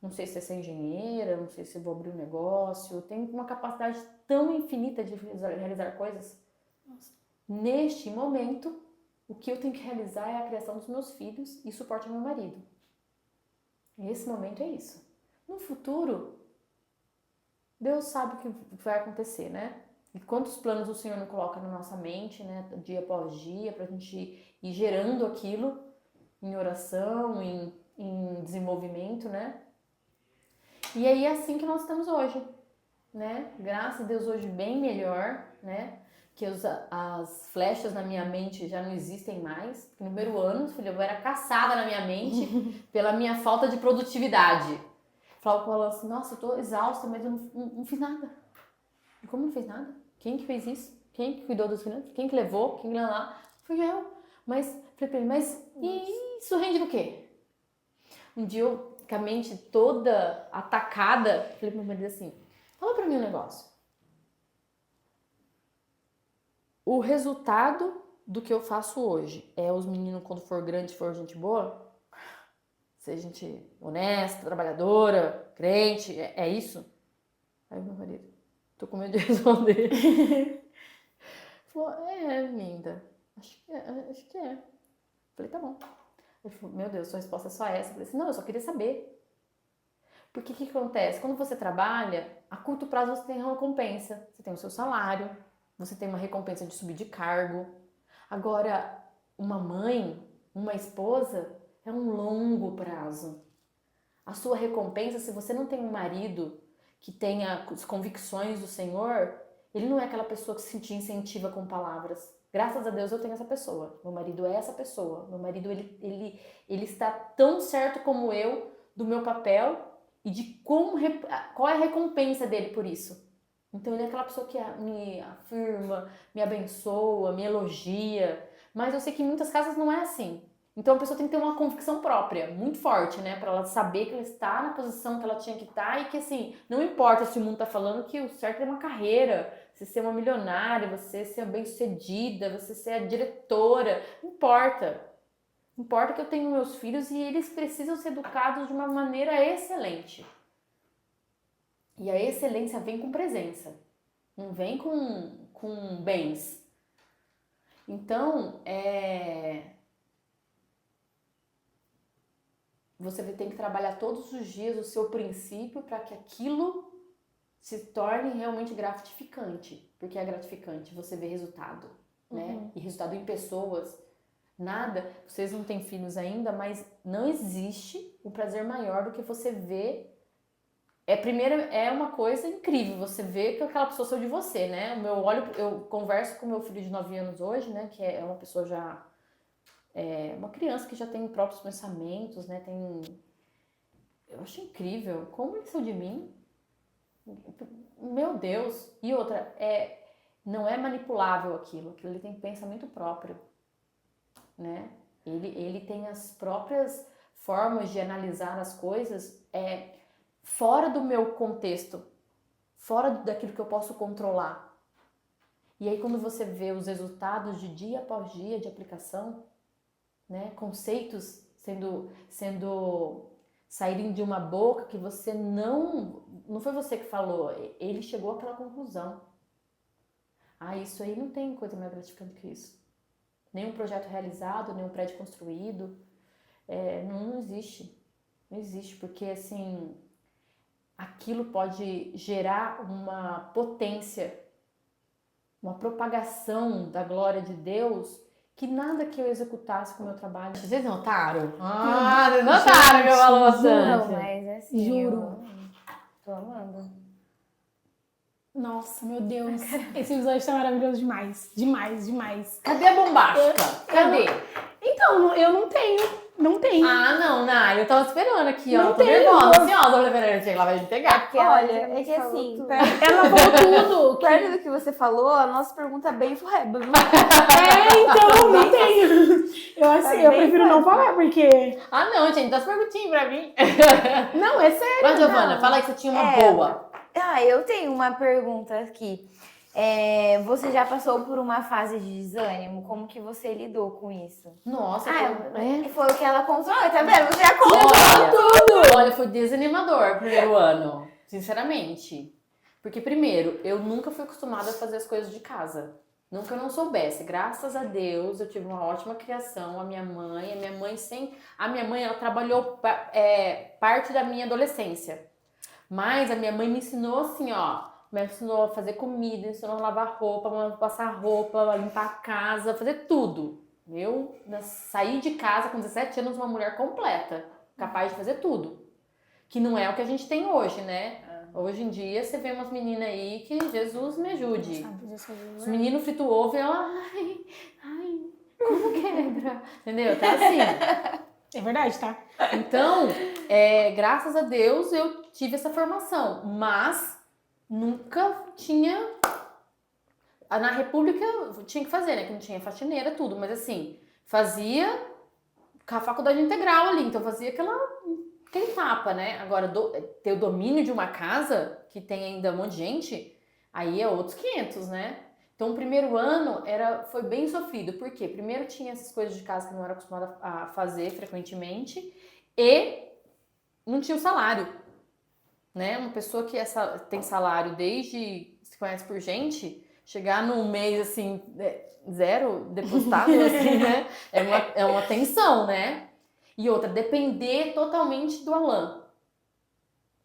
[SPEAKER 3] não sei se é ser engenheira, não sei se eu vou abrir um negócio. Eu tenho uma capacidade tão infinita de realizar coisas. Nossa. Neste momento, o que eu tenho que realizar é a criação dos meus filhos e suporte ao meu marido. Esse momento é isso. No futuro, Deus sabe o que vai acontecer, E quantos planos o Senhor não coloca na nossa mente, dia após dia, pra gente ir gerando aquilo em oração, em desenvolvimento, E aí é assim que nós estamos hoje, Graças a Deus hoje bem melhor, Que as flechas na minha mente já não existem mais. Porque no primeiro ano, filho, eu era caçada na minha mente pela minha falta de produtividade. Falava com ela assim: nossa, eu tô exausta, mas eu não fiz nada. E como não fez nada? Quem que fez isso? Quem que cuidou dos finanças? Quem que levou? Quem que lá? Fui eu. Mas, falei pra ele, mas e isso rende no quê? Um dia eu, com a mente toda atacada, falei pro meu marido assim, fala pra mim um negócio. O resultado do que eu faço hoje é os meninos, quando for grande, for gente boa, ser gente honesta, trabalhadora, crente, é isso? Aí meu marido, tô com medo de responder. Falou, linda, acho que é. Falei, tá bom. Ele falou, meu Deus, sua resposta é só essa. Eu falei assim, não, eu só queria saber. Porque o que acontece? Quando você trabalha, a curto prazo você tem uma recompensa. Você tem o seu salário, você tem uma recompensa de subir de cargo. Agora, uma mãe, uma esposa, é um longo prazo. A sua recompensa, se você não tem um marido que tenha as convicções do Senhor, ele não é aquela pessoa que se te incentiva com palavras. Graças a Deus eu tenho essa pessoa. Meu marido é essa pessoa. Meu marido, ele está tão certo como eu do meu papel e de qual é a recompensa dele por isso. Então ele é aquela pessoa que me afirma, me abençoa, me elogia. Mas eu sei que em muitas casas não é assim. Então a pessoa tem que ter uma convicção própria, muito forte, né? Pra ela saber que ela está na posição que ela tinha que estar e que, assim, não importa se o mundo tá falando que o certo é uma carreira, você ser uma milionária, você ser bem-sucedida, você ser a diretora, não importa. Importa que eu tenho meus filhos e eles precisam ser educados de uma maneira excelente. E a excelência vem com presença, não vem com bens. Então, você tem que trabalhar todos os dias o seu princípio para que aquilo se torne realmente gratificante. Porque é gratificante você ver resultado, né? E resultado em pessoas. Nada, vocês não têm filhos ainda, mas não existe um prazer maior do que você ver. Primeiro, é uma coisa incrível você ver que aquela pessoa saiu de você, né? Eu converso com meu filho de 9 anos hoje, né? Que é uma pessoa já... uma criança que já tem próprios pensamentos, né? Eu acho incrível como ele saiu de mim. Meu Deus! E outra, não é manipulável aquilo ele tem pensamento próprio, né? Ele tem as próprias formas de analisar as coisas fora do meu contexto, fora daquilo que eu posso controlar. E aí quando você vê os resultados de dia após dia de aplicação, né, conceitos saírem de uma boca que você não foi você que falou, ele chegou àquela conclusão. Isso aí não tem coisa mais gratificante que isso. Nenhum projeto realizado, nenhum prédio construído, não existe. Não existe, porque assim, aquilo pode gerar uma potência, uma propagação da glória de Deus que nada que eu executasse com o meu trabalho. Vocês notaram? Vocês notaram que eu falo bastante.
[SPEAKER 4] Não, mas assim,
[SPEAKER 1] Juro.
[SPEAKER 4] Tô amando.
[SPEAKER 1] Nossa, meu Deus. Esse episódio tá maravilhoso demais. Demais, demais.
[SPEAKER 3] Cadê a bombástica? Cadê?
[SPEAKER 1] Então, eu não tenho. Não tenho.
[SPEAKER 3] Não, Nai, eu tava esperando aqui, ó.
[SPEAKER 1] Não
[SPEAKER 3] tô
[SPEAKER 1] tem,
[SPEAKER 3] nervosa, ansiosa pra ver, ela vai me pegar.
[SPEAKER 4] Porque
[SPEAKER 2] Olha,
[SPEAKER 4] ela
[SPEAKER 2] é que
[SPEAKER 4] falou
[SPEAKER 2] assim,
[SPEAKER 4] tudo.
[SPEAKER 1] Ela falou tudo.
[SPEAKER 2] perto do que você falou, a nossa pergunta é bem forreba.
[SPEAKER 1] Então, não tenho. Eu prefiro não falar, porque...
[SPEAKER 3] Não, gente, dá as perguntinhas pra mim.
[SPEAKER 1] Não, é sério.
[SPEAKER 3] Mas, Giovana, fala aí que você tinha uma boa.
[SPEAKER 4] Eu tenho uma pergunta aqui. Você já passou por uma fase de desânimo? Como que você lidou com isso?
[SPEAKER 3] Nossa,
[SPEAKER 4] Foi o que ela contou, tá vendo? Você já contou tudo!
[SPEAKER 3] Olha, foi desanimador o primeiro ano, sinceramente. Porque, primeiro, eu nunca fui acostumada a fazer as coisas de casa. Nunca eu não soubesse. Graças a Deus, eu tive uma ótima criação. A minha mãe, ela trabalhou parte da minha adolescência. Mas a minha mãe me ensinou assim, ó. Me ensinou a fazer comida, me ensinou a lavar roupa, passar roupa, limpar a casa, fazer tudo. Eu saí de casa com 17 anos uma mulher completa, capaz de fazer tudo. Que não é o que a gente tem hoje, né? Hoje em dia você vê umas meninas aí que Jesus me ajude. Os meninos fritam ovo e ela, como quebra? Entendeu? Tá assim.
[SPEAKER 1] É verdade, tá?
[SPEAKER 3] Então, graças a Deus eu tive essa formação, mas nunca tinha... Na República tinha que fazer, né? Que não tinha faxineira, tudo, mas assim, fazia com a faculdade integral ali, então fazia aquele tapa, né? Agora, ter o domínio de uma casa, que tem ainda um monte de gente, aí é outros 500, né? Então, o primeiro ano foi bem sofrido. Por quê? Primeiro tinha essas coisas de casa que eu não era acostumada a fazer frequentemente e não tinha o salário, né? Uma pessoa que tem salário desde se conhece por gente, chegar num mês assim, zero depositado, assim, né? É uma tensão, né? E outra, depender totalmente do Alan.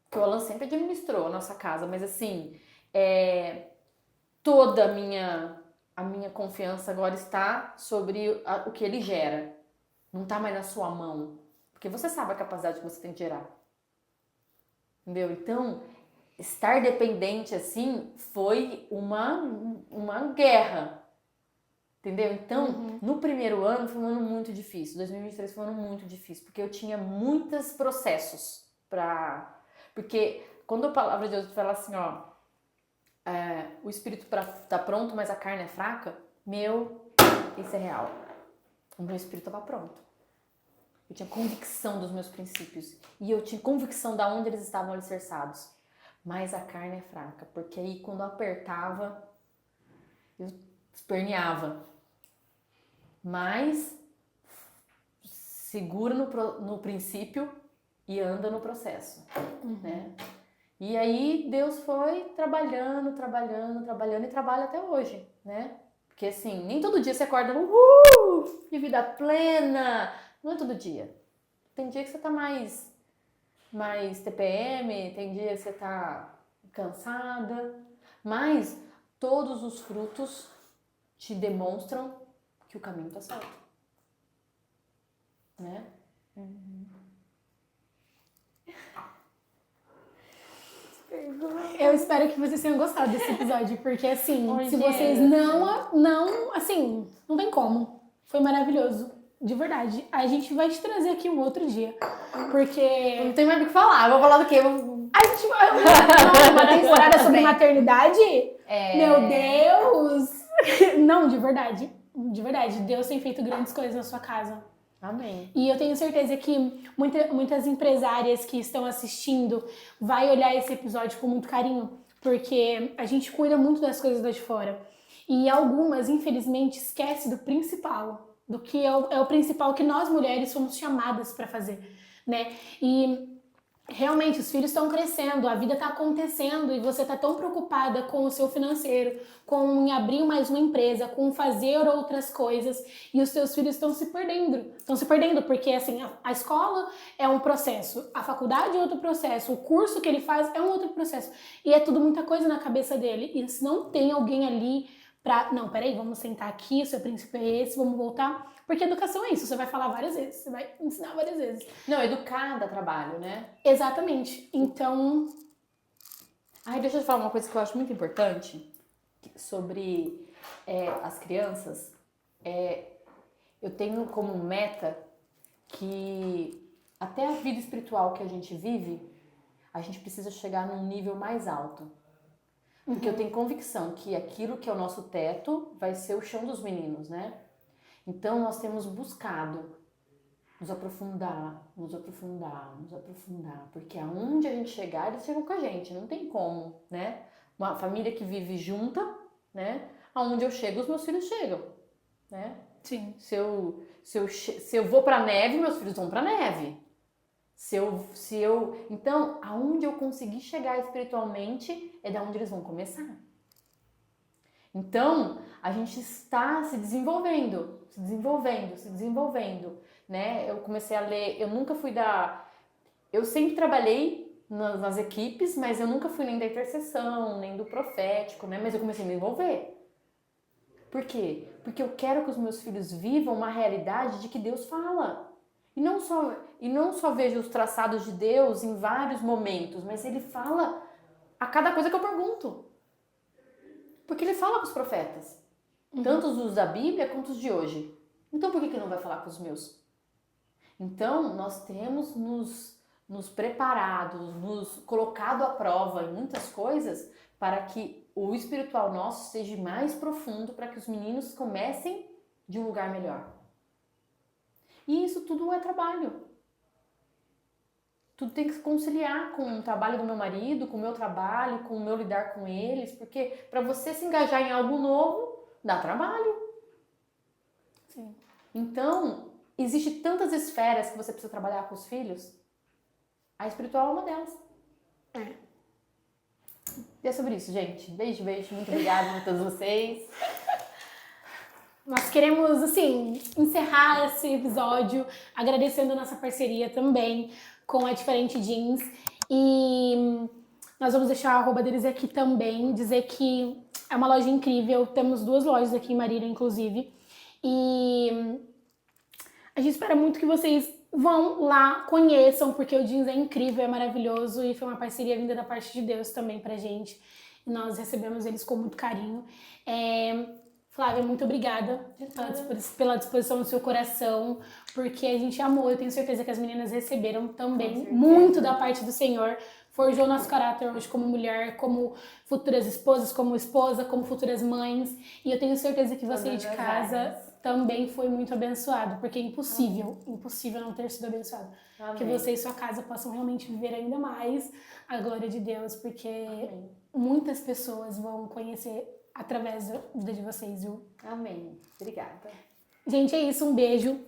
[SPEAKER 3] Porque o Alan sempre administrou a nossa casa, mas assim, toda a minha confiança agora está sobre o que ele gera. Não está mais na sua mão. Porque você sabe a capacidade que você tem de gerar. Entendeu? Então, estar dependente assim foi uma guerra. Entendeu? Então, no primeiro ano foi um ano muito difícil. 2023 foi um ano muito difícil, porque eu tinha muitos processos porque quando a palavra de Deus fala assim, ó, o espírito tá pronto, mas a carne é fraca, isso é real. O meu espírito estava pronto. Eu tinha convicção dos meus princípios. E eu tinha convicção de onde eles estavam alicerçados. Mas a carne é fraca, porque aí quando eu apertava, eu esperneava. Mas segura no princípio e anda no processo, né? E aí Deus foi trabalhando e trabalha até hoje, né? Porque assim, nem todo dia você acorda de vida plena, não é todo dia. Tem dia que você tá mais TPM, tem dia que você tá cansada, mas todos os frutos te demonstram que o caminho tá certo, né?
[SPEAKER 1] Eu espero que vocês tenham gostado desse episódio, porque assim,
[SPEAKER 2] Oi,
[SPEAKER 1] se
[SPEAKER 2] gente.
[SPEAKER 1] vocês assim, não tem como. Foi maravilhoso, de verdade. A gente vai te trazer aqui um outro dia, porque
[SPEAKER 3] Não tem mais o que falar, vou falar do quê?
[SPEAKER 1] a gente vai uma temporada sobre maternidade. Meu Deus! Não, de verdade. De verdade, Deus tem feito grandes coisas na sua casa.
[SPEAKER 3] Amém.
[SPEAKER 1] E eu tenho certeza que muitas empresárias que estão assistindo vai olhar esse episódio com muito carinho, porque a gente cuida muito das coisas lá de fora. E algumas, infelizmente, esquecem do principal, do que é o principal que nós mulheres somos chamadas para fazer, né? E realmente, os filhos estão crescendo, a vida está acontecendo e você está tão preocupada com o seu financeiro, com em abrir mais uma empresa, com fazer outras coisas e os seus filhos estão se perdendo. Estão se perdendo porque, assim, a escola é um processo, a faculdade é outro processo, o curso que ele faz é um outro processo. E é tudo muita coisa na cabeça dele. E se não tem alguém ali não, peraí, vamos sentar aqui, o seu princípio é esse, vamos voltar. Porque educação é isso, você vai falar várias vezes, você vai ensinar várias vezes.
[SPEAKER 3] Não, educar dá trabalho, né?
[SPEAKER 1] Exatamente. Então...
[SPEAKER 3] Deixa eu te falar uma coisa que eu acho muito importante sobre as crianças. Eu tenho como meta que até a vida espiritual que a gente vive, a gente precisa chegar num nível mais alto. Porque eu tenho convicção que aquilo que é o nosso teto vai ser o chão dos meninos, né? Então nós temos buscado nos aprofundar, porque aonde a gente chegar, eles chegam com a gente, não tem como, né? Uma família que vive junta, né? Aonde eu chego, os meus filhos chegam, né?
[SPEAKER 1] Sim.
[SPEAKER 3] Se eu vou pra neve, meus filhos vão pra neve. Então, aonde eu conseguir chegar espiritualmente é da onde eles vão começar. Então, a gente está se desenvolvendo, né? Eu comecei a ler, eu sempre trabalhei nas equipes, mas eu nunca fui nem da intercessão, nem do profético, né? Mas eu comecei a me envolver. Por quê? Porque eu quero que os meus filhos vivam uma realidade de que Deus fala. E não só vejo os traçados de Deus em vários momentos, mas ele fala a cada coisa que eu pergunto. Porque ele fala com os profetas. Tanto os da Bíblia quanto os de hoje. Então por que não vai falar com os meus? Então nós temos nos preparado, nos colocado à prova em muitas coisas para que o espiritual nosso seja mais profundo, para que os meninos comecem de um lugar melhor. E isso tudo é trabalho. Tudo tem que se conciliar com o trabalho do meu marido, com o meu trabalho, com o meu lidar com eles, porque para você se engajar em algo novo, dá trabalho.
[SPEAKER 1] Sim.
[SPEAKER 3] Então, existe tantas esferas que você precisa trabalhar com os filhos. A espiritual é uma delas.
[SPEAKER 1] É.
[SPEAKER 3] E é sobre isso, gente. Beijo, beijo. Muito obrigada a todos vocês.
[SPEAKER 1] Nós queremos, assim, encerrar esse episódio agradecendo a nossa parceria também com a Diferente Jeans. E nós vamos deixar a arroba deles aqui também, dizer que é uma loja incrível. Temos 2 lojas aqui em Marília, inclusive. E a gente espera muito que vocês vão lá, conheçam, porque o jeans é incrível, é maravilhoso e foi uma parceria vinda da parte de Deus também pra gente. E nós recebemos eles com muito carinho. Flávia, muito obrigada pela disposição do seu coração, porque a gente amou. Eu tenho certeza que as meninas receberam também muito da parte do Senhor. Forjou nosso caráter hoje como mulher, como futuras esposas, como esposa, como futuras mães. E eu tenho certeza que você aí de casa também foi muito abençoado, porque é impossível não ter sido abençoado.
[SPEAKER 3] Amém.
[SPEAKER 1] Que você e sua casa possam realmente viver ainda mais a glória de Deus, porque muitas pessoas vão conhecer através da vida de vocês, viu?
[SPEAKER 3] Amém. Obrigada.
[SPEAKER 1] Gente, é isso. Um beijo.